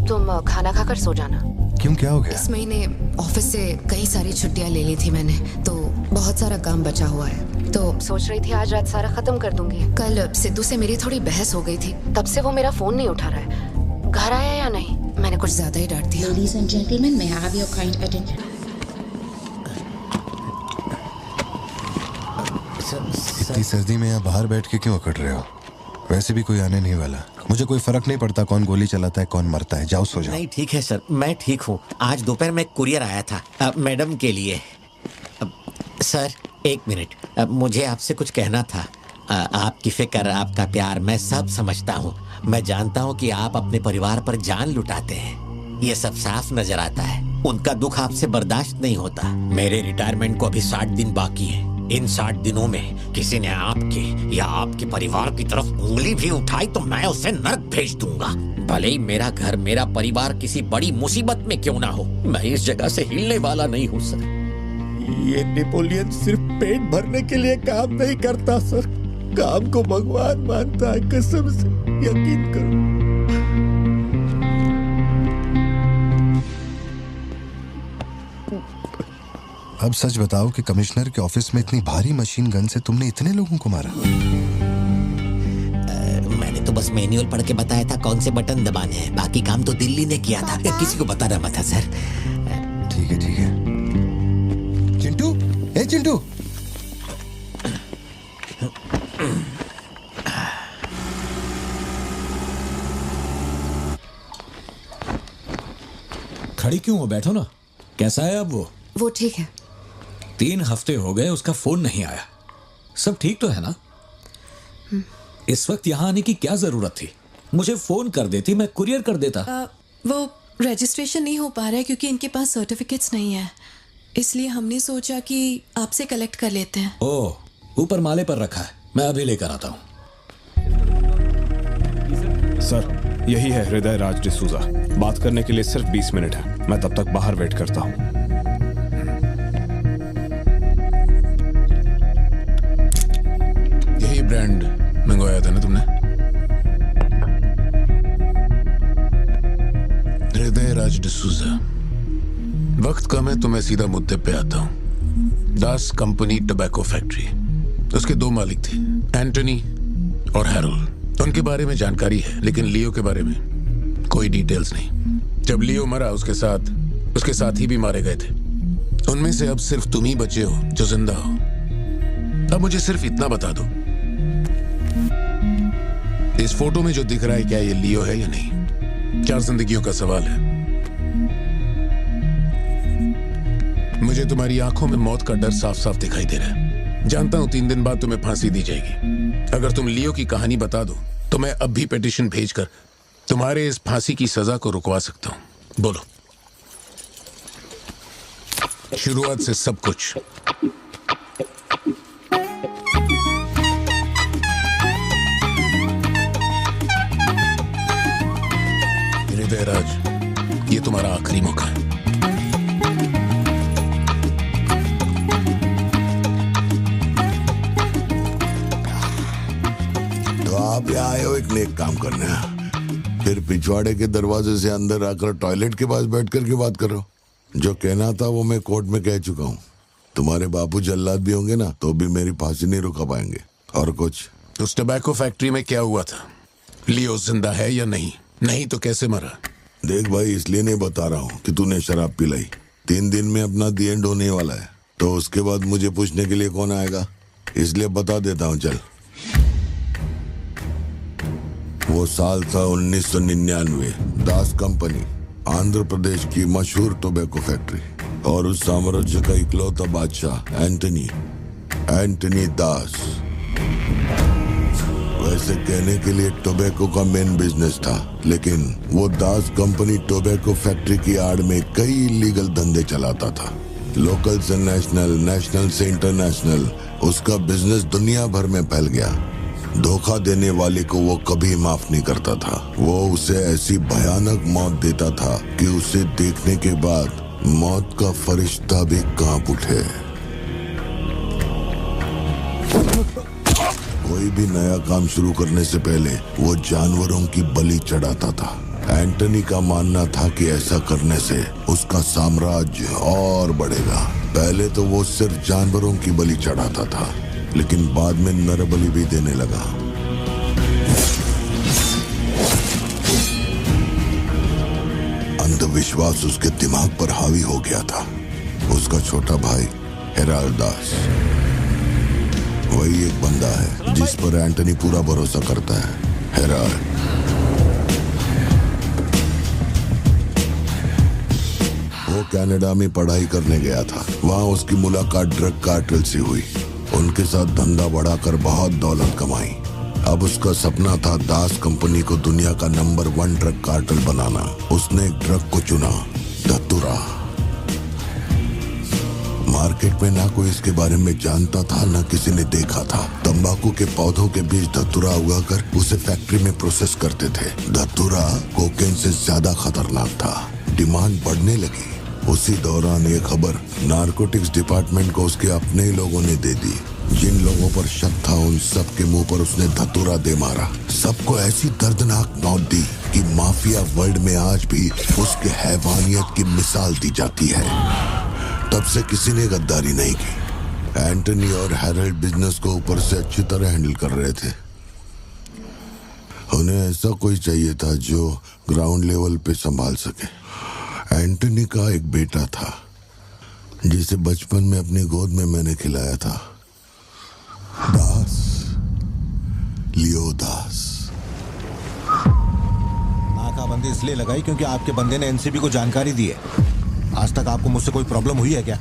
तुम खाना खाकर सो जाना। क्यों, क्या हो गया? इस महीने ऑफिस से कई सारी छुट्टियां ले ली थी मैंने, तो बहुत सारा काम बचा हुआ है। तो सोच रही थी आज रात सारा खत्म कर दूंगी। कल सिद्धू से मेरी थोड़ी बहस हो गई थी, तब से वो मेरा फोन नहीं उठा रहा है। घर आया या नहीं? मैंने कुछ ज्यादा ही डांट दिया। Ladies and gentlemen, may I have your kind attention? इतनी सर्दी में यहाँ बाहर बैठ के क्यों अकड़ रहे हो? वैसे भी कोई आने नहीं वाला। मुझे कोई फर्क नहीं पड़ता कौन गोली चलाता है कौन मरता है। जाओ सो जाओ। नहीं ठीक है सर, मैं ठीक हूँ। आज दोपहर में कुरियर आया था मैडम के लिए। सर 1 मिनट, मुझे आपसे कुछ कहना था। आपकी फिक्र, आपका प्यार मैं सब समझता हूँ। मैं जानता हूँ कि आप अपने परिवार पर जान लुटाते हैं, ये सब साफ नजर आता है। उनका दुख आपसे बर्दाश्त नहीं होता। मेरे रिटायरमेंट को अभी 60 दिन बाकी है। इन 60 दिनों में किसी ने आपके या आपके परिवार की तरफ उंगली भी उठाई तो मैं उसे नर्क भेज दूंगा। भले ही मेरा घर, मेरा परिवार किसी बड़ी मुसीबत में क्यों ना हो, मैं इस जगह से हिलने वाला नहीं हूँ सर। ये नेपोलियन सिर्फ पेट भरने के लिए काम नहीं करता सर, काम को भगवान मानता है। कसम से यकीन करो। अब सच बताओ कि कमिश्नर के ऑफिस में इतनी भारी मशीन गन से तुमने इतने लोगों को मारा? मैंने तो बस मैनुअल पढ़ के बताया था कौन से बटन दबाने हैं, बाकी काम तो दिल्ली ने किया था। किसी को बताना मत था सर। ठीक है ठीक है। चिंटू, ए चिंटू। खड़ी क्यों हो? बैठो ना। कैसा है अब वो ठीक है। 3 हफ्ते हो गए, उसका फोन नहीं आया। सब ठीक तो है ना? इस वक्त यहाँ आने की क्या जरूरत थी? मुझे फोन कर देती, मैं कुरियर कर देता। वो रजिस्ट्रेशन नहीं हो पा रहा है क्योंकि इनके पास सर्टिफिकेट्स नहीं है, इसलिए हमने सोचा कि आपसे कलेक्ट कर लेते हैं। ओह, ऊपर माले पर रखा है, मैं अभी लेकर आता हूँ। सर, यही है हृदय राज डिसूजा। बात करने के लिए सिर्फ 20 मिनट है। मैं तब तक बाहर वेट करता हूँ। यही ब्रांड मंगवाया था ना तुमने? हृदय राज डिसूजा। वक्त कम है तो मैं सीधा मुद्दे पे आता हूँ। दास कंपनी टोबैको फैक्ट्री, उसके 2 मालिक थे, एंटनी और हैरोल्ड। उनके बारे में जानकारी है, लेकिन लियो के बारे में कोई डिटेल्स नहीं। जब लियो मरा, उसके साथी भी मारे गए थे। उनमें से अब सिर्फ तुम ही बचे हो जो जिंदा हो। अब मुझे सिर्फ इतना बता दो, इस फोटो में जो दिख रहा है क्या ये लियो है या नहीं? 4 जिंदगियों का सवाल है। मुझे तुम्हारी आंखों में मौत का डर साफ साफ दिखाई दे रहा है। जानता हूं 3 दिन बाद तुम्हें फांसी दी जाएगी। अगर तुम लियो की कहानी बता दो तो मैं अब भी पिटीशन भेजकर तुम्हारे इस फांसी की सजा को रुकवा सकता हूं। बोलो। शुरुआत से सब कुछ। हृदय राज, ये तुम्हारा आखिरी मौका है। आप यहाँ आए हो एक नेक काम करने, फिर पिछवाड़े के दरवाजे से अंदर आकर टॉयलेट के पास बैठ कर के बात करो। जो कहना था वो मैं कोर्ट में कह चुका हूँ। तुम्हारे बापू जल्लाद भी होंगे ना तो भी मेरी फांसी नहीं रुका पाएंगे। और कुछ? उस टबैको फैक्ट्री में क्या हुआ था? लियो जिंदा है या नहीं? नहीं तो कैसे मरा? देख भाई, इसलिए नहीं बता रहा हूँ कि तूने शराब पिलाई। 3 दिन में अपना दी एंड होने वाला है, तो उसके बाद मुझे पूछने के लिए कौन आएगा, इसलिए बता देता हूँ। चल, वो साल था 1999। दास कंपनी, आंध्र प्रदेश की मशहूर टोबैको फैक्ट्री, और उस साम्राज्य का इकलौता बादशाह एंटनी दास। वैसे कहने के लिए टोबैको का मेन बिजनेस था, लेकिन वो दास कंपनी टोबैको फैक्ट्री की आड़ में कई इलीगल धंधे चलाता था। लोकल से नेशनल, नेशनल से इंटरनेशनल, उसका बिजनेस दुनिया भर में फैल गया। धोखा देने वाले को वो कभी माफ नहीं करता था। वो उसे ऐसी भयानक मौत देता था कि उसे देखने के बाद मौत का फरिश्ता भी कांप उठे। कोई भी नया काम शुरू करने से पहले वो जानवरों की बलि चढ़ाता था। एंटनी का मानना था कि ऐसा करने से उसका साम्राज्य और बढ़ेगा। पहले तो वो सिर्फ जानवरों की बलि चढ़ाता था, लेकिन बाद में नर बलि भी देने लगा। अंधविश्वास उसके दिमाग पर हावी हो गया था। उसका छोटा भाई हेराल्ड दास, वही एक बंदा है जिस पर एंटनी पूरा भरोसा करता है। हेराल्ड वो कनाडा में पढ़ाई करने गया था। वहाँ उसकी मुलाकात ड्रग कार्टेल से हुई। उनके साथ धंधा बढ़ाकर बहुत दौलत कमाई। अब उसका सपना था दास कंपनी को दुनिया का नंबर 1 ड्रग कार्टेल बनाना। उसने एक ड्रग को चुना, धतूरा। मार्केट में ना कोई इसके बारे में जानता था, ना किसी ने देखा था। तंबाकू के पौधों के बीच धतूरा उगाकर उसे फैक्ट्री में प्रोसेस करते थे। धतूरा कोकेन से ज्यादा खतरनाक था। डिमांड बढ़ने लगी। उसी दौरान ये खबर नारकोटिक्स डिपार्टमेंट को उसके अपने ही लोगों ने दे दी। जिन लोगों पर शक था उन सब के मुंह पर उसने धतूरा दे मारा। सबको ऐसी दर्दनाक मौत दी कि माफिया वर्ल्ड में आज भी उसके हैवानियत की मिसाल दी जाती है। तब से किसी ने गद्दारी नहीं की। एंटनी और हैरल्ड बिजनेस को ऊपर से अच्छी तरह हैंडल कर रहे थे। उन्हें ऐसा कोई चाहिए था जो ग्राउंड लेवल पे संभाल सके। एंटनी का एक बेटा था जिसे बचपन में अपनी गोद में मैंने खिलाया था, दास, लियो दास। नाकाबंदी इसलिए लगाई क्योंकि आपके बंदे ने एनसीबी को जानकारी दी है। आज तक आपको मुझसे कोई प्रॉब्लम हुई है क्या?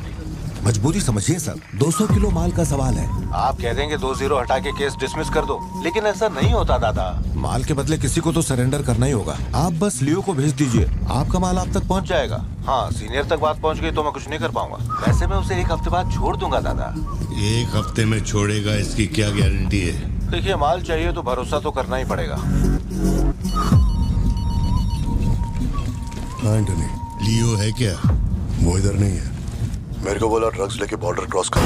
मजबूरी समझिए सर, 200 किलो माल का सवाल है। आप कह देंगे 2-0 हटा के केस डिसमिस कर दो, लेकिन ऐसा नहीं होता दादा। माल के बदले किसी को तो सरेंडर करना ही होगा। आप बस लियो को भेज दीजिए, आपका माल आप तक पहुंच जाएगा। हाँ, सीनियर तक बात पहुंच गई तो मैं कुछ नहीं कर पाऊंगा। वैसे मैं उसे 1 हफ्ते बाद छोड़ दूंगा दादा। 1 हफ्ते में छोड़ेगा, इसकी क्या गारंटी है? देखिए, माल चाहिए तो भरोसा तो करना ही पड़ेगा। एंटनी, लियो है क्या? वो इधर नहीं है। मेरे को बोला ड्रग्स लेके बॉर्डर क्रॉस कर।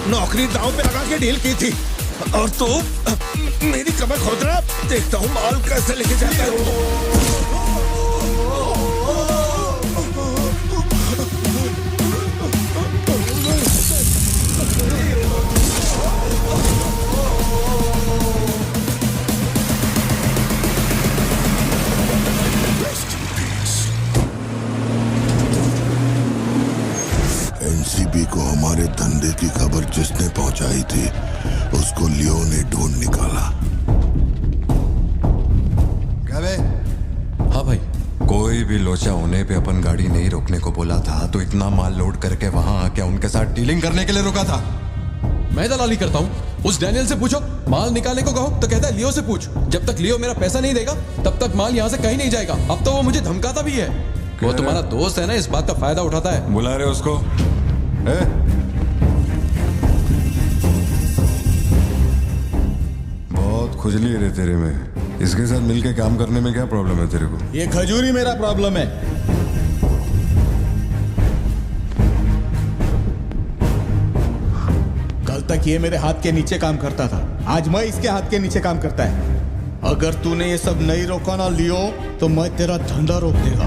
नौकरी दांव पे लगा के डील की थी और तू मेरी कमर खोद रहा। देखता हूँ माल कैसे लेके जाता है। एनसीबी को हमारे धंधे की खबर जिसने पहुंचाई थी उसको लियो ने ढूंढ निकाला। क्या बे? हाँ भाई, कोई भी लोचा होने पे अपन गाड़ी नहीं रोकने को बोला था, तो इतना माल लोड करके वहां आके उनके साथ डीलिंग करने के लिए रुका था। मैं दलाली करता हूँ? उस डैनियल से पूछो। माल निकालने को कहो तो कहता है लियो से पूछ। जब तक लियो मेरा पैसा नहीं देगा तब तक माल यहाँ से कहीं नहीं जाएगा। अब तो वो मुझे धमकाता भी है। वो तुम्हारा दोस्त है ना, इस बात का फायदा उठाता है। बुला रहे उसको? बहुत खुजली है रे तेरे में। इसके साथ मिलके काम करने में क्या प्रॉब्लम है तेरे को? ये खजूरी मेरा प्रॉब्लम है। कल तक ये मेरे हाथ के नीचे काम करता था, आज मैं इसके हाथ के नीचे काम करता है। अगर तूने ये सब नहीं रोका ना लियो तो मैं तेरा धंधा रोक देगा।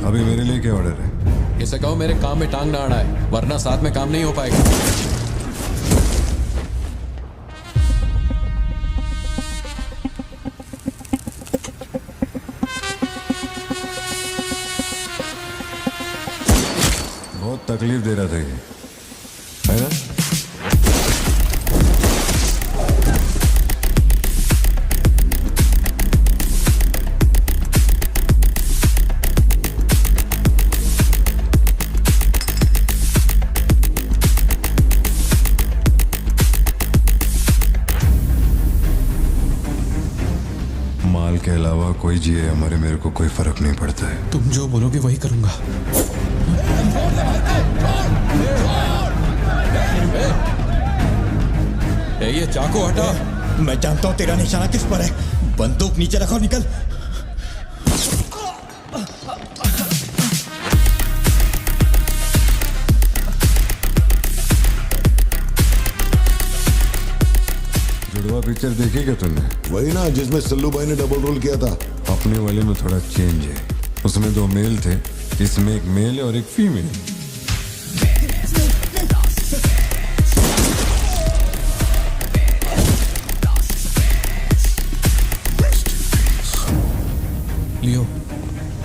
अभी मेरे लिए क्या ऑर्डर है? इसे कहो मेरे काम में टांग ना अड़ाए, वरना साथ में काम नहीं हो पाएगा। बहुत तकलीफ दे रहा था ये, है ना? माल के अलावा कोई जिए हमारे, मेरे को कोई फर्क नहीं पड़ता है। तुम जो बोलोगे वही करूंगा। ये चाकू हटा। मैं जानता हूं तेरा निशाना किस पर है। बंदूक नीचे रखो, निकल। जुड़वा पिक्चर देखी क्या तुमने? वही ना जिसमें सल्लू भाई ने डबल रोल किया था। अपने वाले में थोड़ा चेंज है, उसमें 2 मेल थे, इसमें एक मेल है और एक फीमेल। लियो,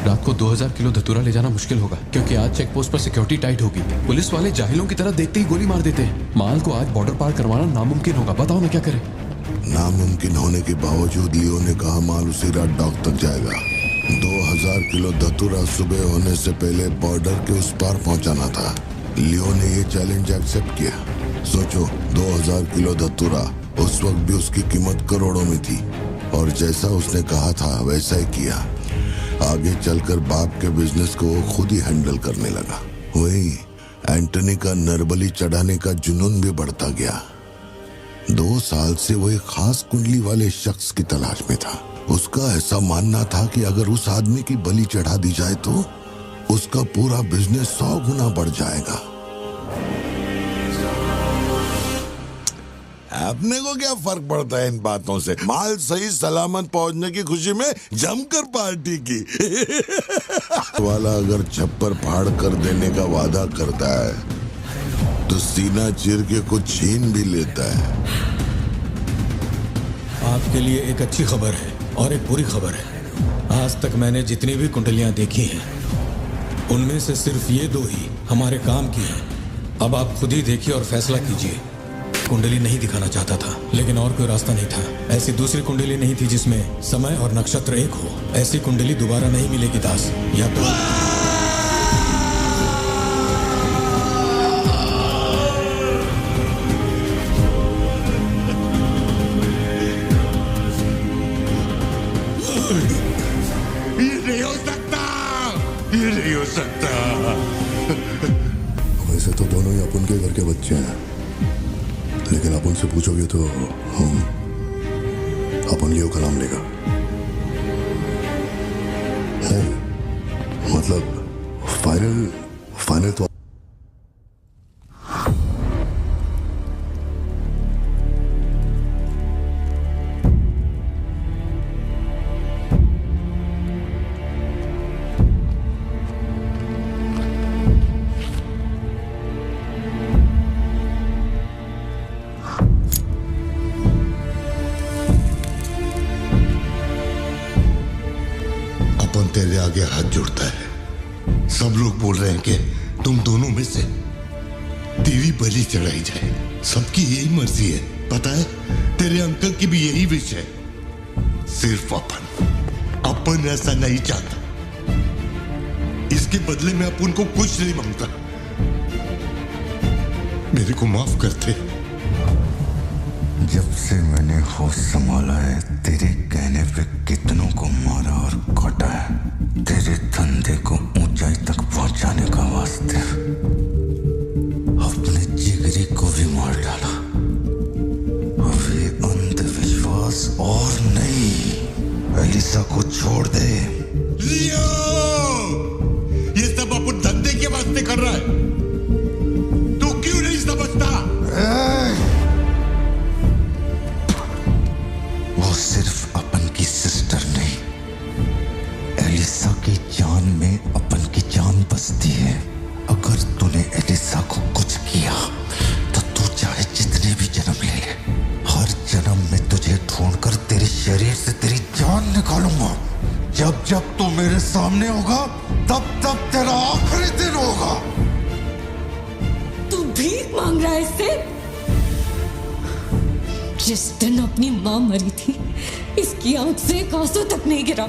रात को 2000 किलो धतूरा ले जाना मुश्किल होगा, क्योंकि आज चेक पोस्ट पर सिक्योरिटी टाइट होगी। पुलिस वाले जाहिलों की तरह देखते ही गोली मार देते हैं। माल को आज बॉर्डर पार करवाना नामुमकिन होगा। बताओ ना क्या करें? नामुमकिन होने के बावजूद लियो ने कहा माल उसी रात डॉक तक जाएगा। 2000 किलो धतूरा सुबह होने से पहले बॉर्डर के उस पार पहुंचाना था। लियो ने ये चैलेंज एक्सेप्ट किया। सोचो, 2000 किलो धतूरा, उस वक्त भी उसकी कीमत करोड़ों में थी, और जैसा उसने कहा था वैसा ही किया। आगे चलकर बाप के बिजनेस को वो खुद ही हैंडल करने लगा। वही एंटनी का नरबली चढ़ाने का जुनून भी बढ़ता गया। 2 साल से वो एक खास कुंडली वाले शख्स की तलाश में था। उसका ऐसा मानना था कि अगर उस आदमी की बलि चढ़ा दी जाए तो उसका पूरा बिजनेस 100 गुना बढ़ जाएगा। अपने को क्या फर्क पड़ता है इन बातों से? माल सही सलामत पहुंचने की खुशी में जमकर पार्टी की। वाला अगर छप्पर फाड़ कर देने का वादा करता है तो सीना चीर के कुछ छीन भी लेता है। आपके लिए एक अच्छी खबर है और एक बुरी खबर है। आज तक मैंने जितनी भी कुंडलियां देखी हैं, उनमें से सिर्फ ये 2 ही हमारे काम की हैं। अब आप खुद ही देखिए और फैसला कीजिए। कुंडली नहीं दिखाना चाहता था, लेकिन और कोई रास्ता नहीं था। ऐसी दूसरी कुंडली नहीं थी जिसमें समय और नक्षत्र एक हो। ऐसी कुंडली दोबारा नहीं मिलेगी दास। या तो ये नहीं हो सकता, ये नहीं हो सकता। वैसे तो दोनों ही अपन के घर के बच्चे हैं, लेकिन आप उनसे पूछोगे तो अपन लियो का नाम लेगा। नहीं, मतलब फाइनल तो तेरे आगे हाथ जोड़ता है। सब लोग बोल रहे हैं कि तुम दोनों में से तेरी बलि चढ़ाई जाए। सबकी यही मर्जी है, पता है? तेरे अंकल की भी यही विश है। सिर्फ अपन ऐसा नहीं चाहता। इसके बदले में अपन को कुछ नहीं मांगता। मेरे को माफ करते। जब से मैंने होश संभाला है, तेरे कहने पे कितनों को मारा और काटा है। तेरे धंधे को ऊंचाई तक पहुंचाने का वास्ते अपने जिगरी को भी मार डाला। अब ये अंधविश्वास एलिसा को छोड़ दे। लियो, ये सब अपन धंधे के वास्ते कर रहा है, तू क्यों नहीं समझता? वो सिर्फ अपन की सिस्टर नहीं, एलिसा की जान में अपन की जान बसती है। अगर तूने एलिसा को कुछ किया तो तू चाहे जितने भी जन्म ले ले, हर जन्म में तुझे ढूंढकर तेरे शरीर से तेरी जान निकालूंगा। जब जब तू मेरे सामने होगा तब तब तेरा आखिरी दिन होगा। तू भीख मांग रहा है इससे? जिस दिन अपनी मां मरी थी, इसकी आंख से एक आंसू तक नहीं गिरा।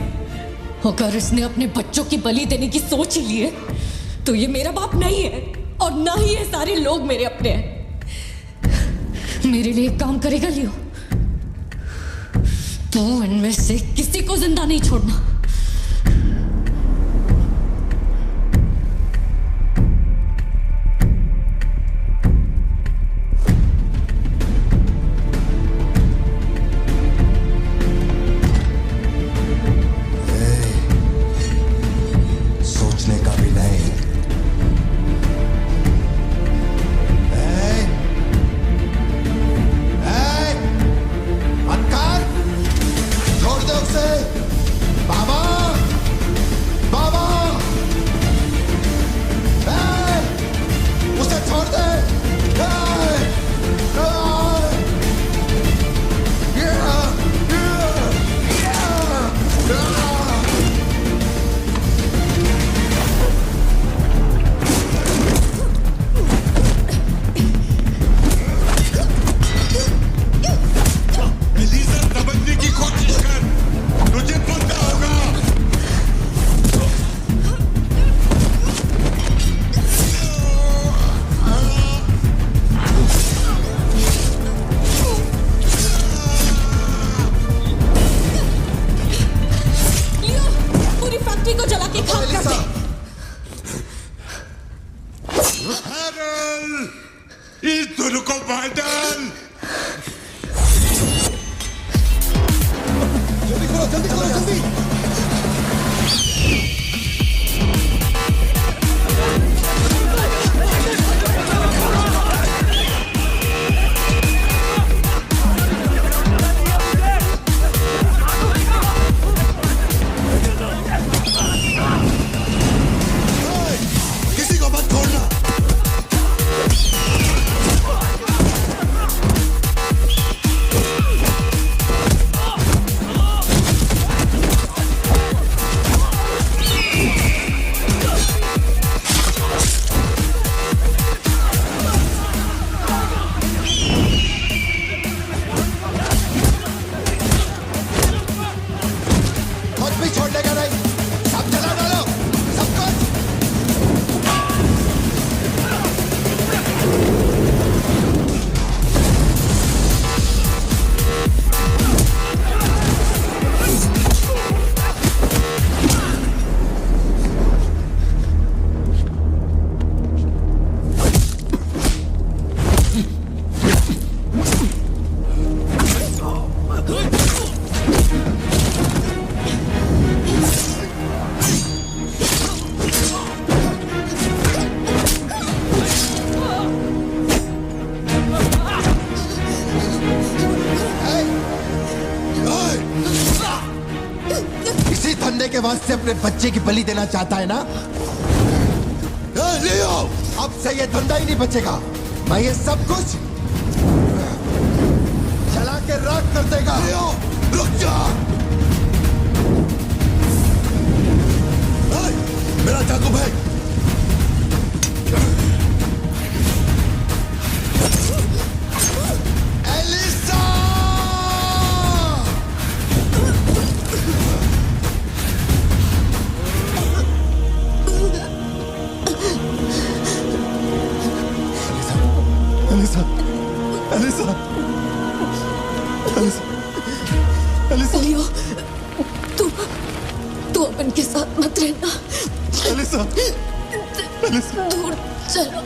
अगर इसने अपने बच्चों की बलि देने की सोच ही ली है तो ये मेरा बाप नहीं है, और ना ही ये सारे लोग मेरे अपने हैं। मेरे लिए एक काम करेगा लियो, तो इनमें से किसी को जिंदा नहीं छोड़ना। सोचने का भी नहीं। छोड़ दे उसे। बाबा, बाबा, उसे छोड़ दे। एलिसा, समझने की कोशिश कर, तुझे पता होगा। लियो, पूरी फैक्ट्री को जला के खाक कर दे। हैरल, इस दोनों को मार डाल। जल्दी करो, जल्दी करो, जल्दी। किसी को मत छोड़ना। कुछ भी छोड़ने का नहीं, सब जला डालो, सब कुछ। इसी धंधे के वास्ते अपने बच्चे की बलि देना चाहता है ना? लियो, अब से ये धंधा ही नहीं बचेगा। मैं ये सब कुछ जला के राख कर देगा। लियो, रुक जा। मेरा चाकू फेंक। Elisa! Elisa, Elisa, Elisa, Elisa. Leo, तू अपन के साथ मत रहना। Elisa, Elisa. दूर चलो।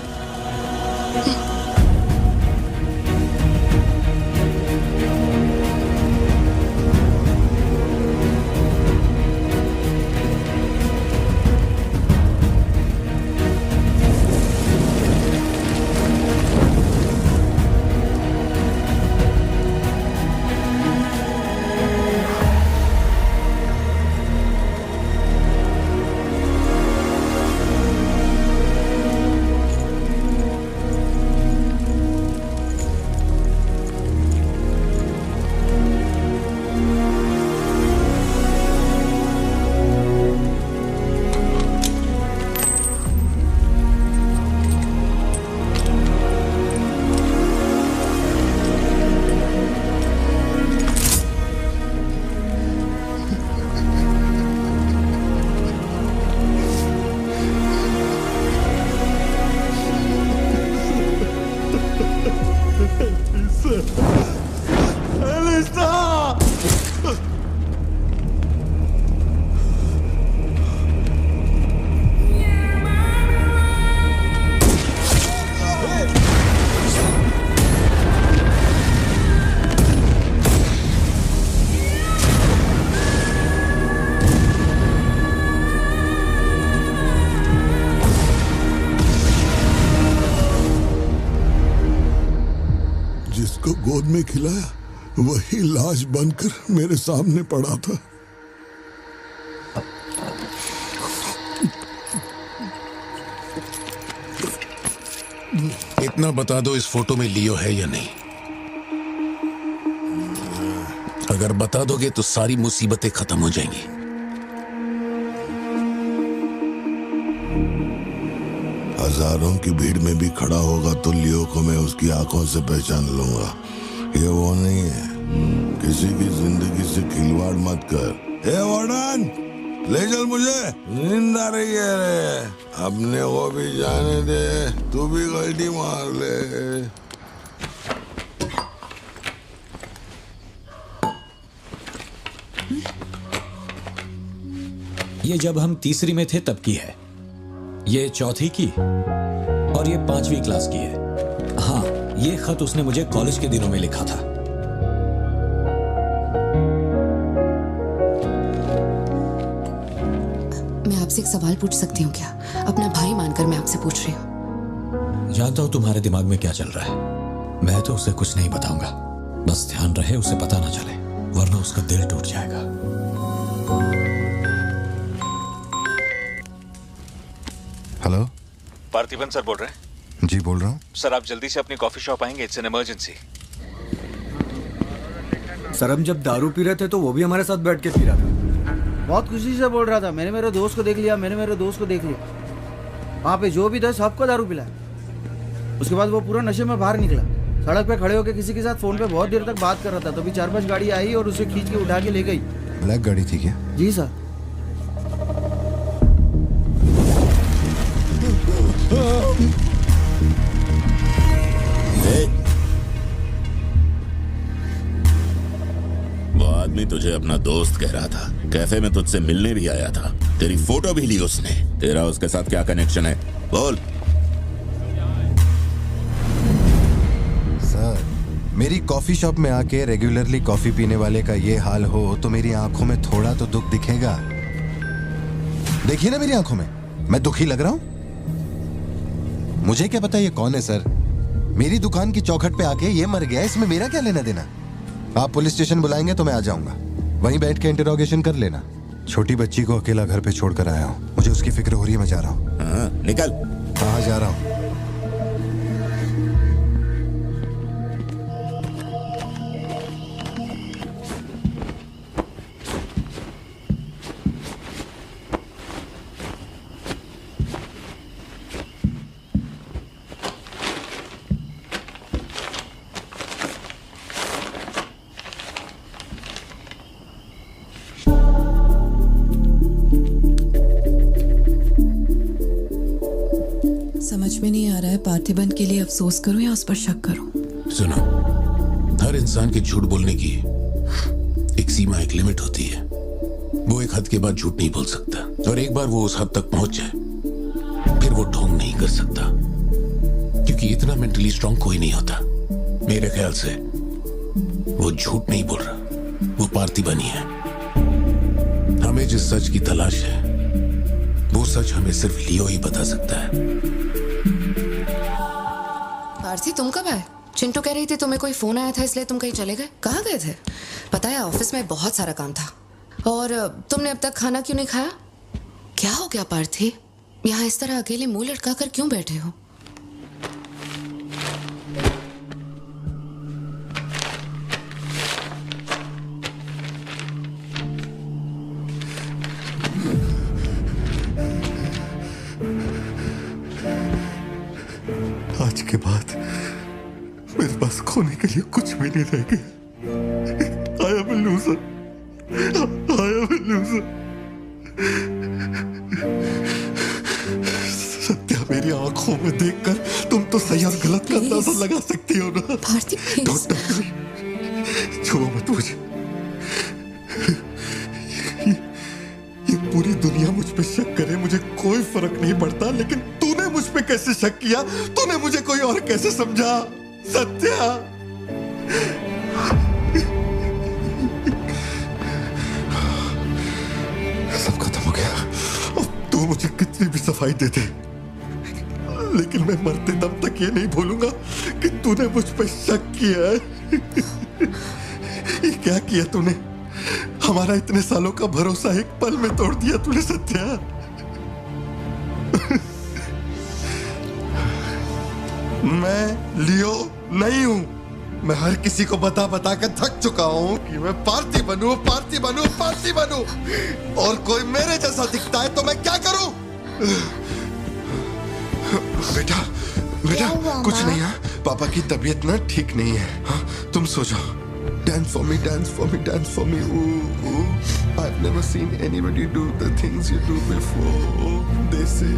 में खिलाया वही लाश बनकर मेरे सामने पड़ा था। इतना बता दो, इस फोटो में लियो है या नहीं? अगर बता दोगे तो सारी मुसीबतें खत्म हो जाएंगी। हजारों की भीड़ में भी खड़ा होगा तो लियो को मैं उसकी आंखों से पहचान लूंगा। ये वो नहीं है। किसी की जिंदगी से खिलवाड़ मत कर। हे वार्डन, ले चल मुझे, नींद आ रही है रे। अपने को भी जाने दे, तू भी गलती मार ले। ये जब हम तीसरी में थे तब की है, ये चौथी की और ये 5वीं क्लास की है। हाँ, ये खत उसने मुझे कॉलेज के दिनों में लिखा था। मैं आपसे एक सवाल पूछ सकती हूँ क्या? अपना भाई मानकर मैं आपसे पूछ रही हूँ। जानता हूं तुम्हारे दिमाग में क्या चल रहा है। मैं तो उसे कुछ नहीं बताऊंगा, बस ध्यान रहे उसे पता ना चले, वरना उसका दिल टूट जाएगा। हेलो, पार्थिबन सर बोल रहे हैं? जी बोल रहा हूँ। सर आप जल्दी से अपनी कॉफी शॉप आएंगे, इट्स एन इमरजेंसी। सर हम जब दारू पी रहे थे तो वो भी हमारे साथ बैठ के पी रहा था। बहुत खुशी से बोल रहा था, मैंने मेरे दोस्त को देख लिया, मैंने मेरे दोस्त को देख लिया। वहाँ पे जो भी था सबको दारू पिलाया। उसके बाद वो पूरा नशे में बाहर निकला, सड़क पे खड़े होकर किसी के साथ फोन पे बहुत देर तक बात कर रहा था। तभी 4-5 गाड़ी आई और उसे खींच के उठा के ले गई। ब्लैक गाड़ी थी क्या? जी सर। वो आदमी तुझे अपना दोस्त कह रहा था, कैफे में तुझसे मिलने भी आया था, तेरी फोटो भी ली उसने। तेरा उसके साथ क्या कनेक्शन है, बोल। सर, मेरी कॉफी शॉप में आके रेगुलरली कॉफी पीने वाले का ये हाल हो तो मेरी आंखों में थोड़ा तो दुख दिखेगा। देखिए ना मेरी आंखों में, मैं दुखी लग रहा हूं? मुझे क्या पता ये कौन है सर। मेरी दुकान की चौखट पे आके ये मर गया, इसमें मेरा क्या लेना देना। आप पुलिस स्टेशन बुलाएंगे तो मैं आ जाऊंगा, वहीं बैठ के इंटरोगेशन कर लेना। छोटी बच्ची को अकेला घर पे छोड़कर आया हूँ, मुझे उसकी फिक्र हो रही है, मैं जा रहा हूँ। निकल। हाँ जा रहा हूँ। समझ में नहीं आ रहा है पार्थिबन के लिए अफसोस करूं या उस पर शक करूं। सुनो, हर इंसान के झूठ बोलने की एक सीमा, एक लिमिट होती है। वो एक हद के बाद झूठ नहीं बोल सकता, और एक बार वो उस हद तक पहुंच जाए फिर वो ढोंग नहीं कर सकता, क्योंकि इतना मेंटली स्ट्रांग कोई नहीं होता। मेरे ख्याल से वो झूठ नहीं बोल रहा, वो पार्थिबन ही है। हमें जिस सच की तलाश है वो सच हमें सिर्फ लियो ही बता सकता है। पार्थी, तुम कब आए? चिंटू कह रही थी तुम्हें कोई फोन आया था इसलिए तुम कहीं चले गए। कहाँ गए थे? पता है ऑफिस में बहुत सारा काम था। और तुमने अब तक खाना क्यों नहीं खाया? क्या हो गया पार्थी? यहाँ इस तरह अकेले मुंह लटका कर क्यों बैठे हो? आज के बाद मेरे पास खोने के लिए कुछ भी नहीं रह गया। I am a loser. I am a loser. Satya, मेरी आंखों में देखकर तुम तो सही और गलत का अंदाजा लगा सकती हो ना। Bharti, Don't touch me. छुओ मत मुझे। ये पूरी दुनिया मुझ पे शक करे, मुझे कोई फर्क नहीं पड़ता, लेकिन तूने मुझ पे कैसे शक किया? तूने मुझे कोई और कैसे समझा? सत्या, सब खत्म हो गया। अब तू मुझे कितनी भी सफाई दे दे, लेकिन मैं मरते दम तक ये नहीं भूलूंगा कि तूने मुझ पर शक किया है। ये क्या किया तूने? हमारा इतने सालों का भरोसा एक पल में तोड़ दिया तूने सत्या। मैं लियो नहीं हूं। मैं हर किसी को बता बता कर थक चुका हूं कि मैं पार्थी बनूं, पार्थी बनूं, पार्थी बनूं, और कोई मेरे जैसा दिखता है तो मैं क्या करूं? बेटा बेटा कुछ नहीं है, पापा की तबीयत ना ठीक नहीं है। हाँ तुम सो जाओ। Dance for me, dance for me, dance for me. Ooh, ooh. I've never seen anybody do the things you do before. They say,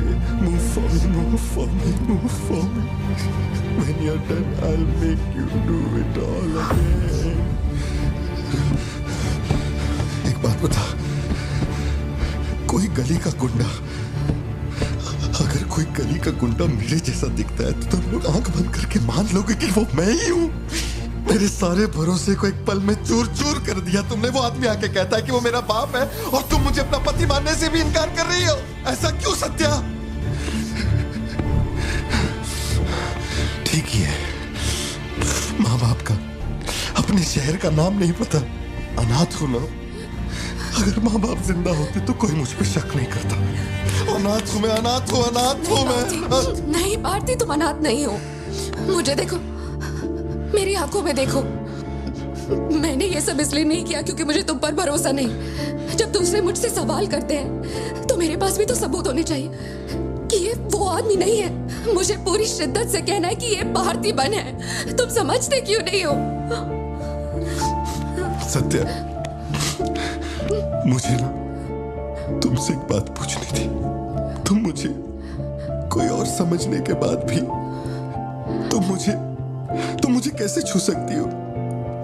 move for me, move for me, move for me. When you're done, I'll make you do it all again. एक बात बता, कोई गली का गुंडा, अगर कोई गली का गुंडा मेरे जैसा दिखता है तो तुम लोग आंख बंद करके मान लोगे कि वो मैं ही हूँ। मेरे सारे भरोसे को एक पल में चूर चूर कर दिया तुमने। वो आदमी आके कहता है कि वो मेरा बाप है और तुम मुझे अपना पति मानने से भी इनकार कर रही हो। ऐसा क्यों सत्या? ठीक ही है, माँ बाप का अपने शहर का नाम नहीं पता, अनाथ हो ना। अगर माँ बाप जिंदा होते तो कोई मुझ पे शक नहीं करता। अनाथ हूं मैं, अनाथ हूं, अनाथ हूं मैं। नहीं भारती, तुम अनाथ नहीं हो। मुझे देखो, मेरी आंखों में देखो। मैंने ये सब इसलिए नहीं किया क्योंकि मुझे तुम पर भरोसा नहीं। जब दूसरे मुझसे सवाल करते हैं तो मेरे पास भी तो सबूत होने चाहिए कि ये वो आदमी नहीं है। मुझे पूरी शिद्दत से कहना है कि ये पार्थिबन है। तुम समझते क्यों नहीं हो? सत्या, मुझे ना तुमसे एक बात पूछनी थी। तुम मुझे कोई और समझने के बाद भी तुम मुझे कैसे छू सकती हो?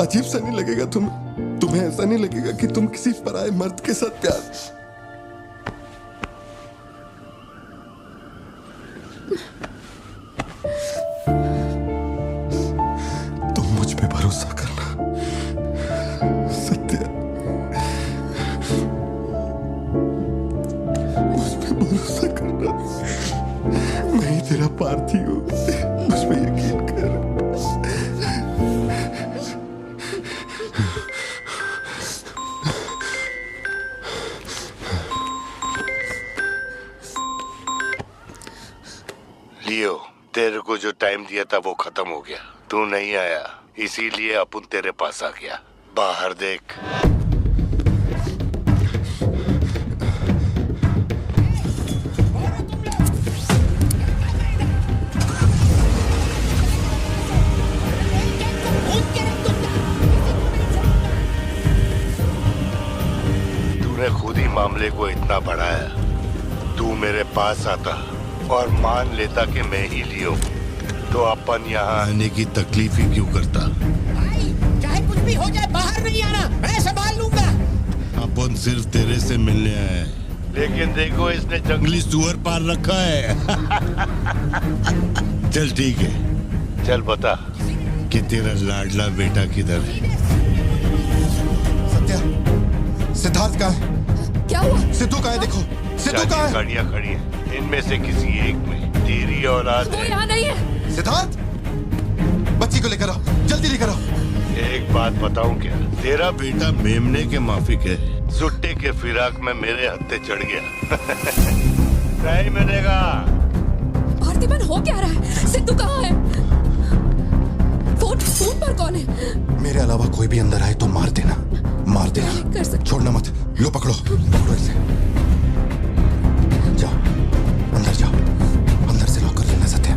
अजीब सा नहीं लगेगा तुम्हें ऐसा नहीं लगेगा कि तुम किसी पराये मर्द के साथ प्यार? तुम मुझ पे भरोसा करना सत्या, मुझ पे भरोसा करना। मैं ही तेरा पार्थी हूँ, मुझ पे यकीन कर। लियो, तेरे को जो टाइम दिया था वो खत्म हो गया। तू नहीं आया, इसीलिए अपन तेरे पास आ गया। बाहर देख। तूने खुद ही मामले को इतना बढ़ाया। तू मेरे पास आता और मान लेता कि मैं ही लियो, तो अपन यहाँ आने की तकलीफ ही क्यों करता? चाहे कुछ भी हो जाए, बाहर नहीं आना, मैं संभाल लूंगा। अपन सिर्फ तेरे से मिलने आए, लेकिन देखो इसने जंगली सुअर पाल रखा है। चल ठीक है, चल बता कि तेरा लाडला बेटा किधर है? सत्या, सिद्धार्थ कहाँ है? क्या हुआ? सिद्धू कहाँ है? देखो सिद्धू कहाँ है? गाड़ियाँ खड़ी हैं, इनमें से किसी एक में तेरी औलाद वो यहाँ नहीं है। सिद्धार्थ, बच्ची को लेकर आओ, जल्दी लेकर आओ। एक बात बताऊं क्या? तेरा बेटा मेमने के माफिक है। सुट्टे के फिराक में मेरे हत्थे चढ़ गया। नहीं मिलेगा। पार्थिबन हो क्या रहा है? सिद्धू कहाँ है? फोन पर कौन है? मेरे अलावा कोई भी अंदर आए तो मार देना, मार देना। छोड़ना मत। लो पकड़ो, पकड़ो इसे। जाओ अंदर जाओ, अंदर से लॉक कर लेना सत्या।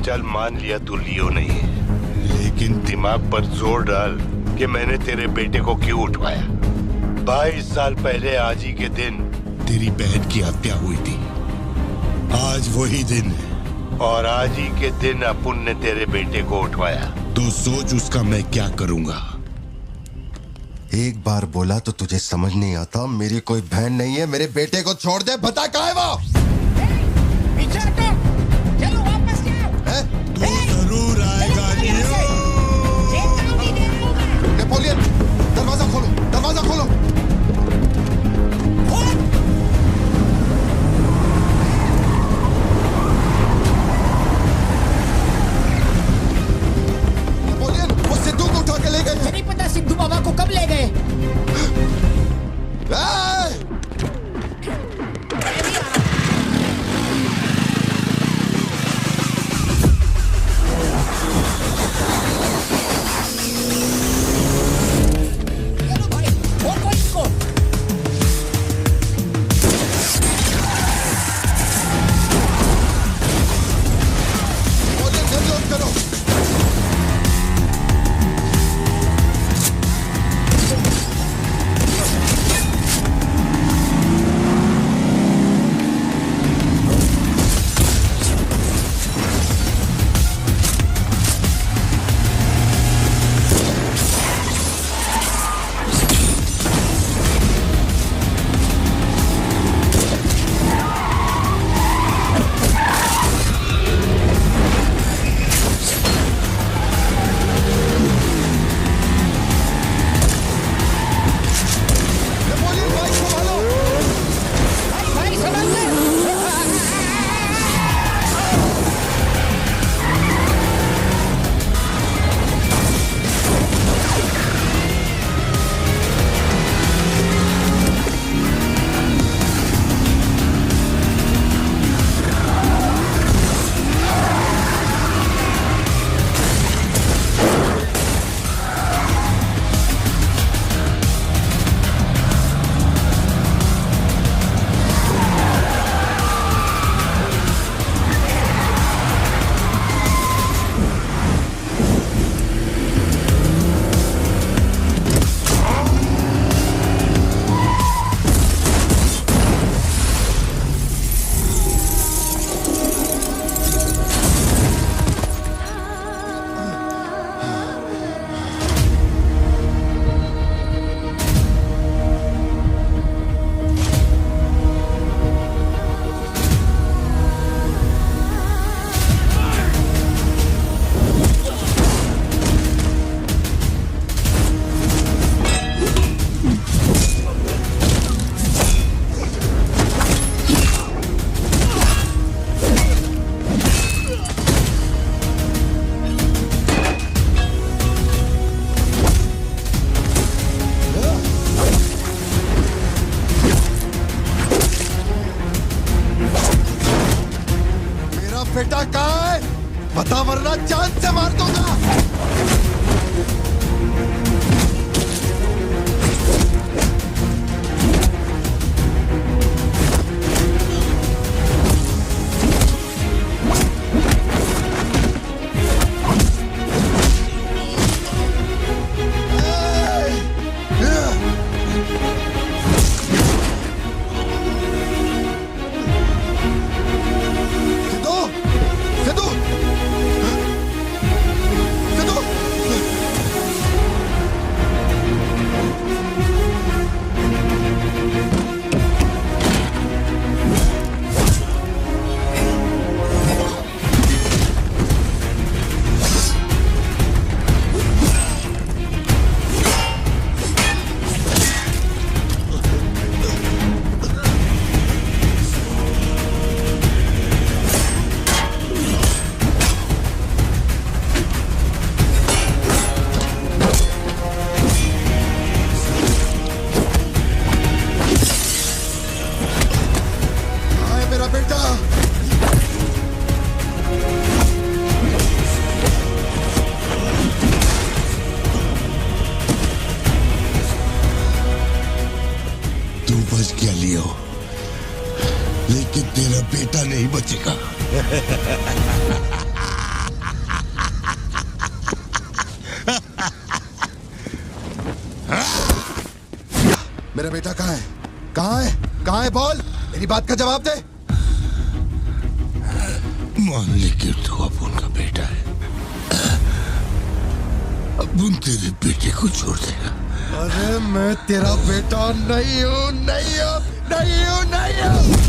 चल मान लिया तू लियो नहीं है, लेकिन दिमाग पर जोर डाल कि मैंने तेरे बेटे को क्यों उठवाया। 22 साल पहले आज ही के दिन तेरी बहन की हत्या हुई थी। आज वही दिन है और आज ही के दिन अपुन ने तेरे बेटे को उठवाया। तो सोच उसका मैं क्या करूंगा। एक बार बोला तो तुझे समझ नहीं आता। मेरी कोई बहन नहीं है, मेरे बेटे को छोड़ दे। बता कहाँ है वो? पीछे हटो, चलो वापस जाओ। तू जरूर आएगा लियो। नेपोलियन, दरवाजा खोलो, दरवाजा खोलो। बेटा कहाँ है? बता वरना जान से मार दूंगा। बच गया लियो, लेकिन तेरा बेटा नहीं बचेगा। मेरा बेटा कहाँ है? कहाँ है? कहाँ है? बोल, मेरी बात का जवाब दे। मान ले कि तू अब उनका बेटा है, अब उन तेरे बेटे को छोड़ देगा। अरे मैं तेरा बेटा नहीं हूँ, नहीं हूँ, नहीं हूँ, नहीं हूँ।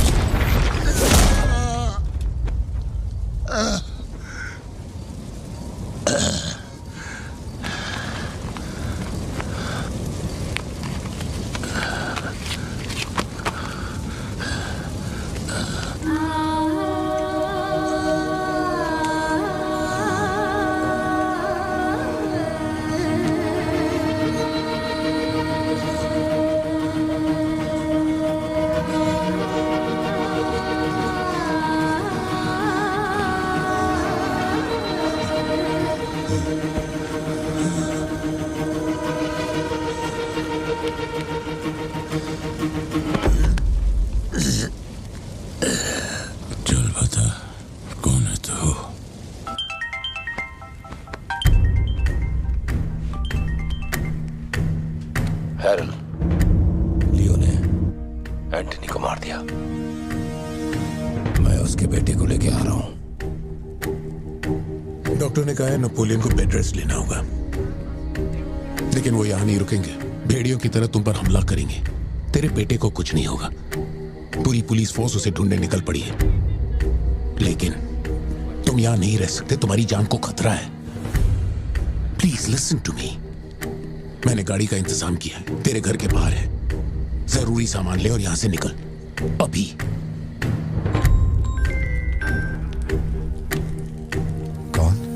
चल बता, कौन है तू? हैरल, लियो ने एंटनी को मार दिया। मैं उसके बेटे को लेके आ रहा हूं। डॉक्टर ने कहा है नेपोलियन को बेड रेस्ट लेना होगा, लेकिन वो यहां नहीं रुकेंगे। भेड़ियों की तरह तुम पर हमला करेंगे। तेरे बेटे को कुछ नहीं होगा। पूरी पुलिस फोर्स उसे ढूंढने निकल पड़ी है, लेकिन तुम यहां नहीं रह सकते। तुम्हारी जान को खतरा है। Please listen to me. मैंने गाड़ी का इंतजाम किया है, तेरे घर के बाहर है। जरूरी सामान ले और यहां से निकल अभी। कौन?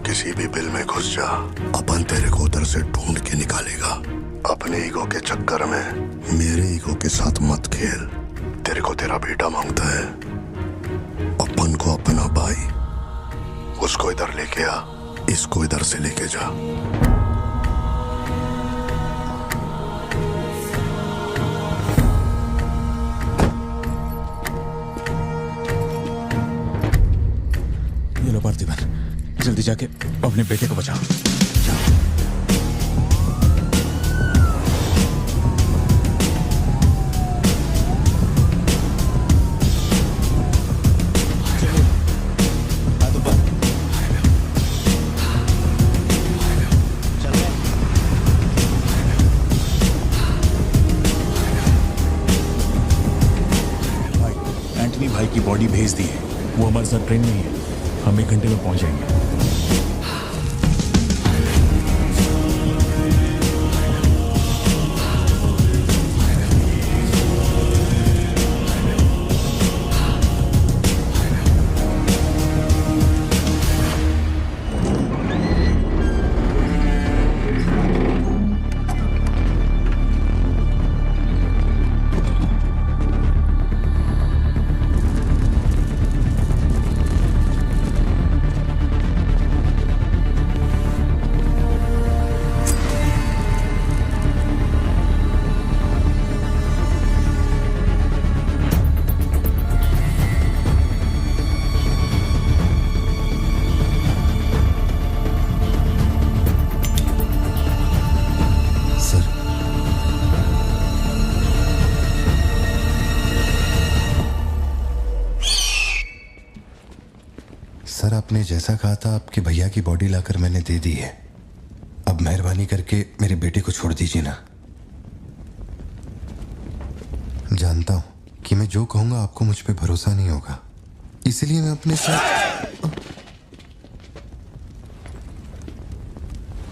किसी भी बिल में घुस जा, अपन तेरे को उधर से ढूंढ के निकालेगा। अपने ईगो के चक्कर में मेरे ईगो के साथ मत खेल। तेरे को तेरा बेटा मांगता है, अपन को अपना भाई। उसको इधर लेके आ, इसको इधर से लेके जा। ये लो पार्थिवन, जल्दी जाके अपने बेटे को बचाओ। एंटनी भाई की बॉडी भेज दी है, वो हमारे साथ ट्रेन में ही है। हम 1 घंटे में पहुंच जाएंगे। आपने जैसा कहा था आपके भैया की बॉडी लाकर मैंने दे दी है। अब मेहरबानी करके मेरे बेटे को छोड़ दीजिए ना। जानता हूं कि मैं जो कहूंगा आपको मुझ पे भरोसा नहीं होगा, इसलिए मैं अपने साथ।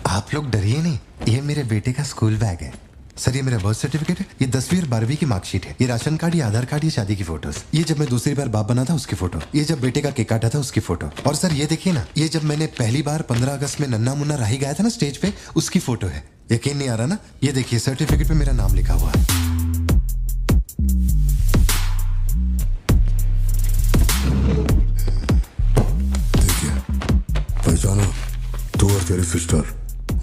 आप लोग डरिए नहीं, ये मेरे बेटे का स्कूल बैग है। सर ये मेरा बर्थ सर्टिफिकेट है, ये 10वीं और 12वीं की मार्कशीट है, ये राशन कार्ड, ये आधार कार्ड, ये शादी की फोटोज, ये जब मैं दूसरी बार बाप बना था उसकी फोटो, ये जब बेटे का केक काटा था उसकी फोटो, और सर ये देखिए ना, ये जब मैंने पहली बार 15 अगस्त में नन्ना मुन्ना राही गाया था ना स्टेज पे, उसकी फोटो है। यकीन नहीं आ रहा ना? ये देखिए सर्टिफिकेट पे मेरा नाम लिखा हुआ है। पहचानो, तू और तेरी सिस्टर,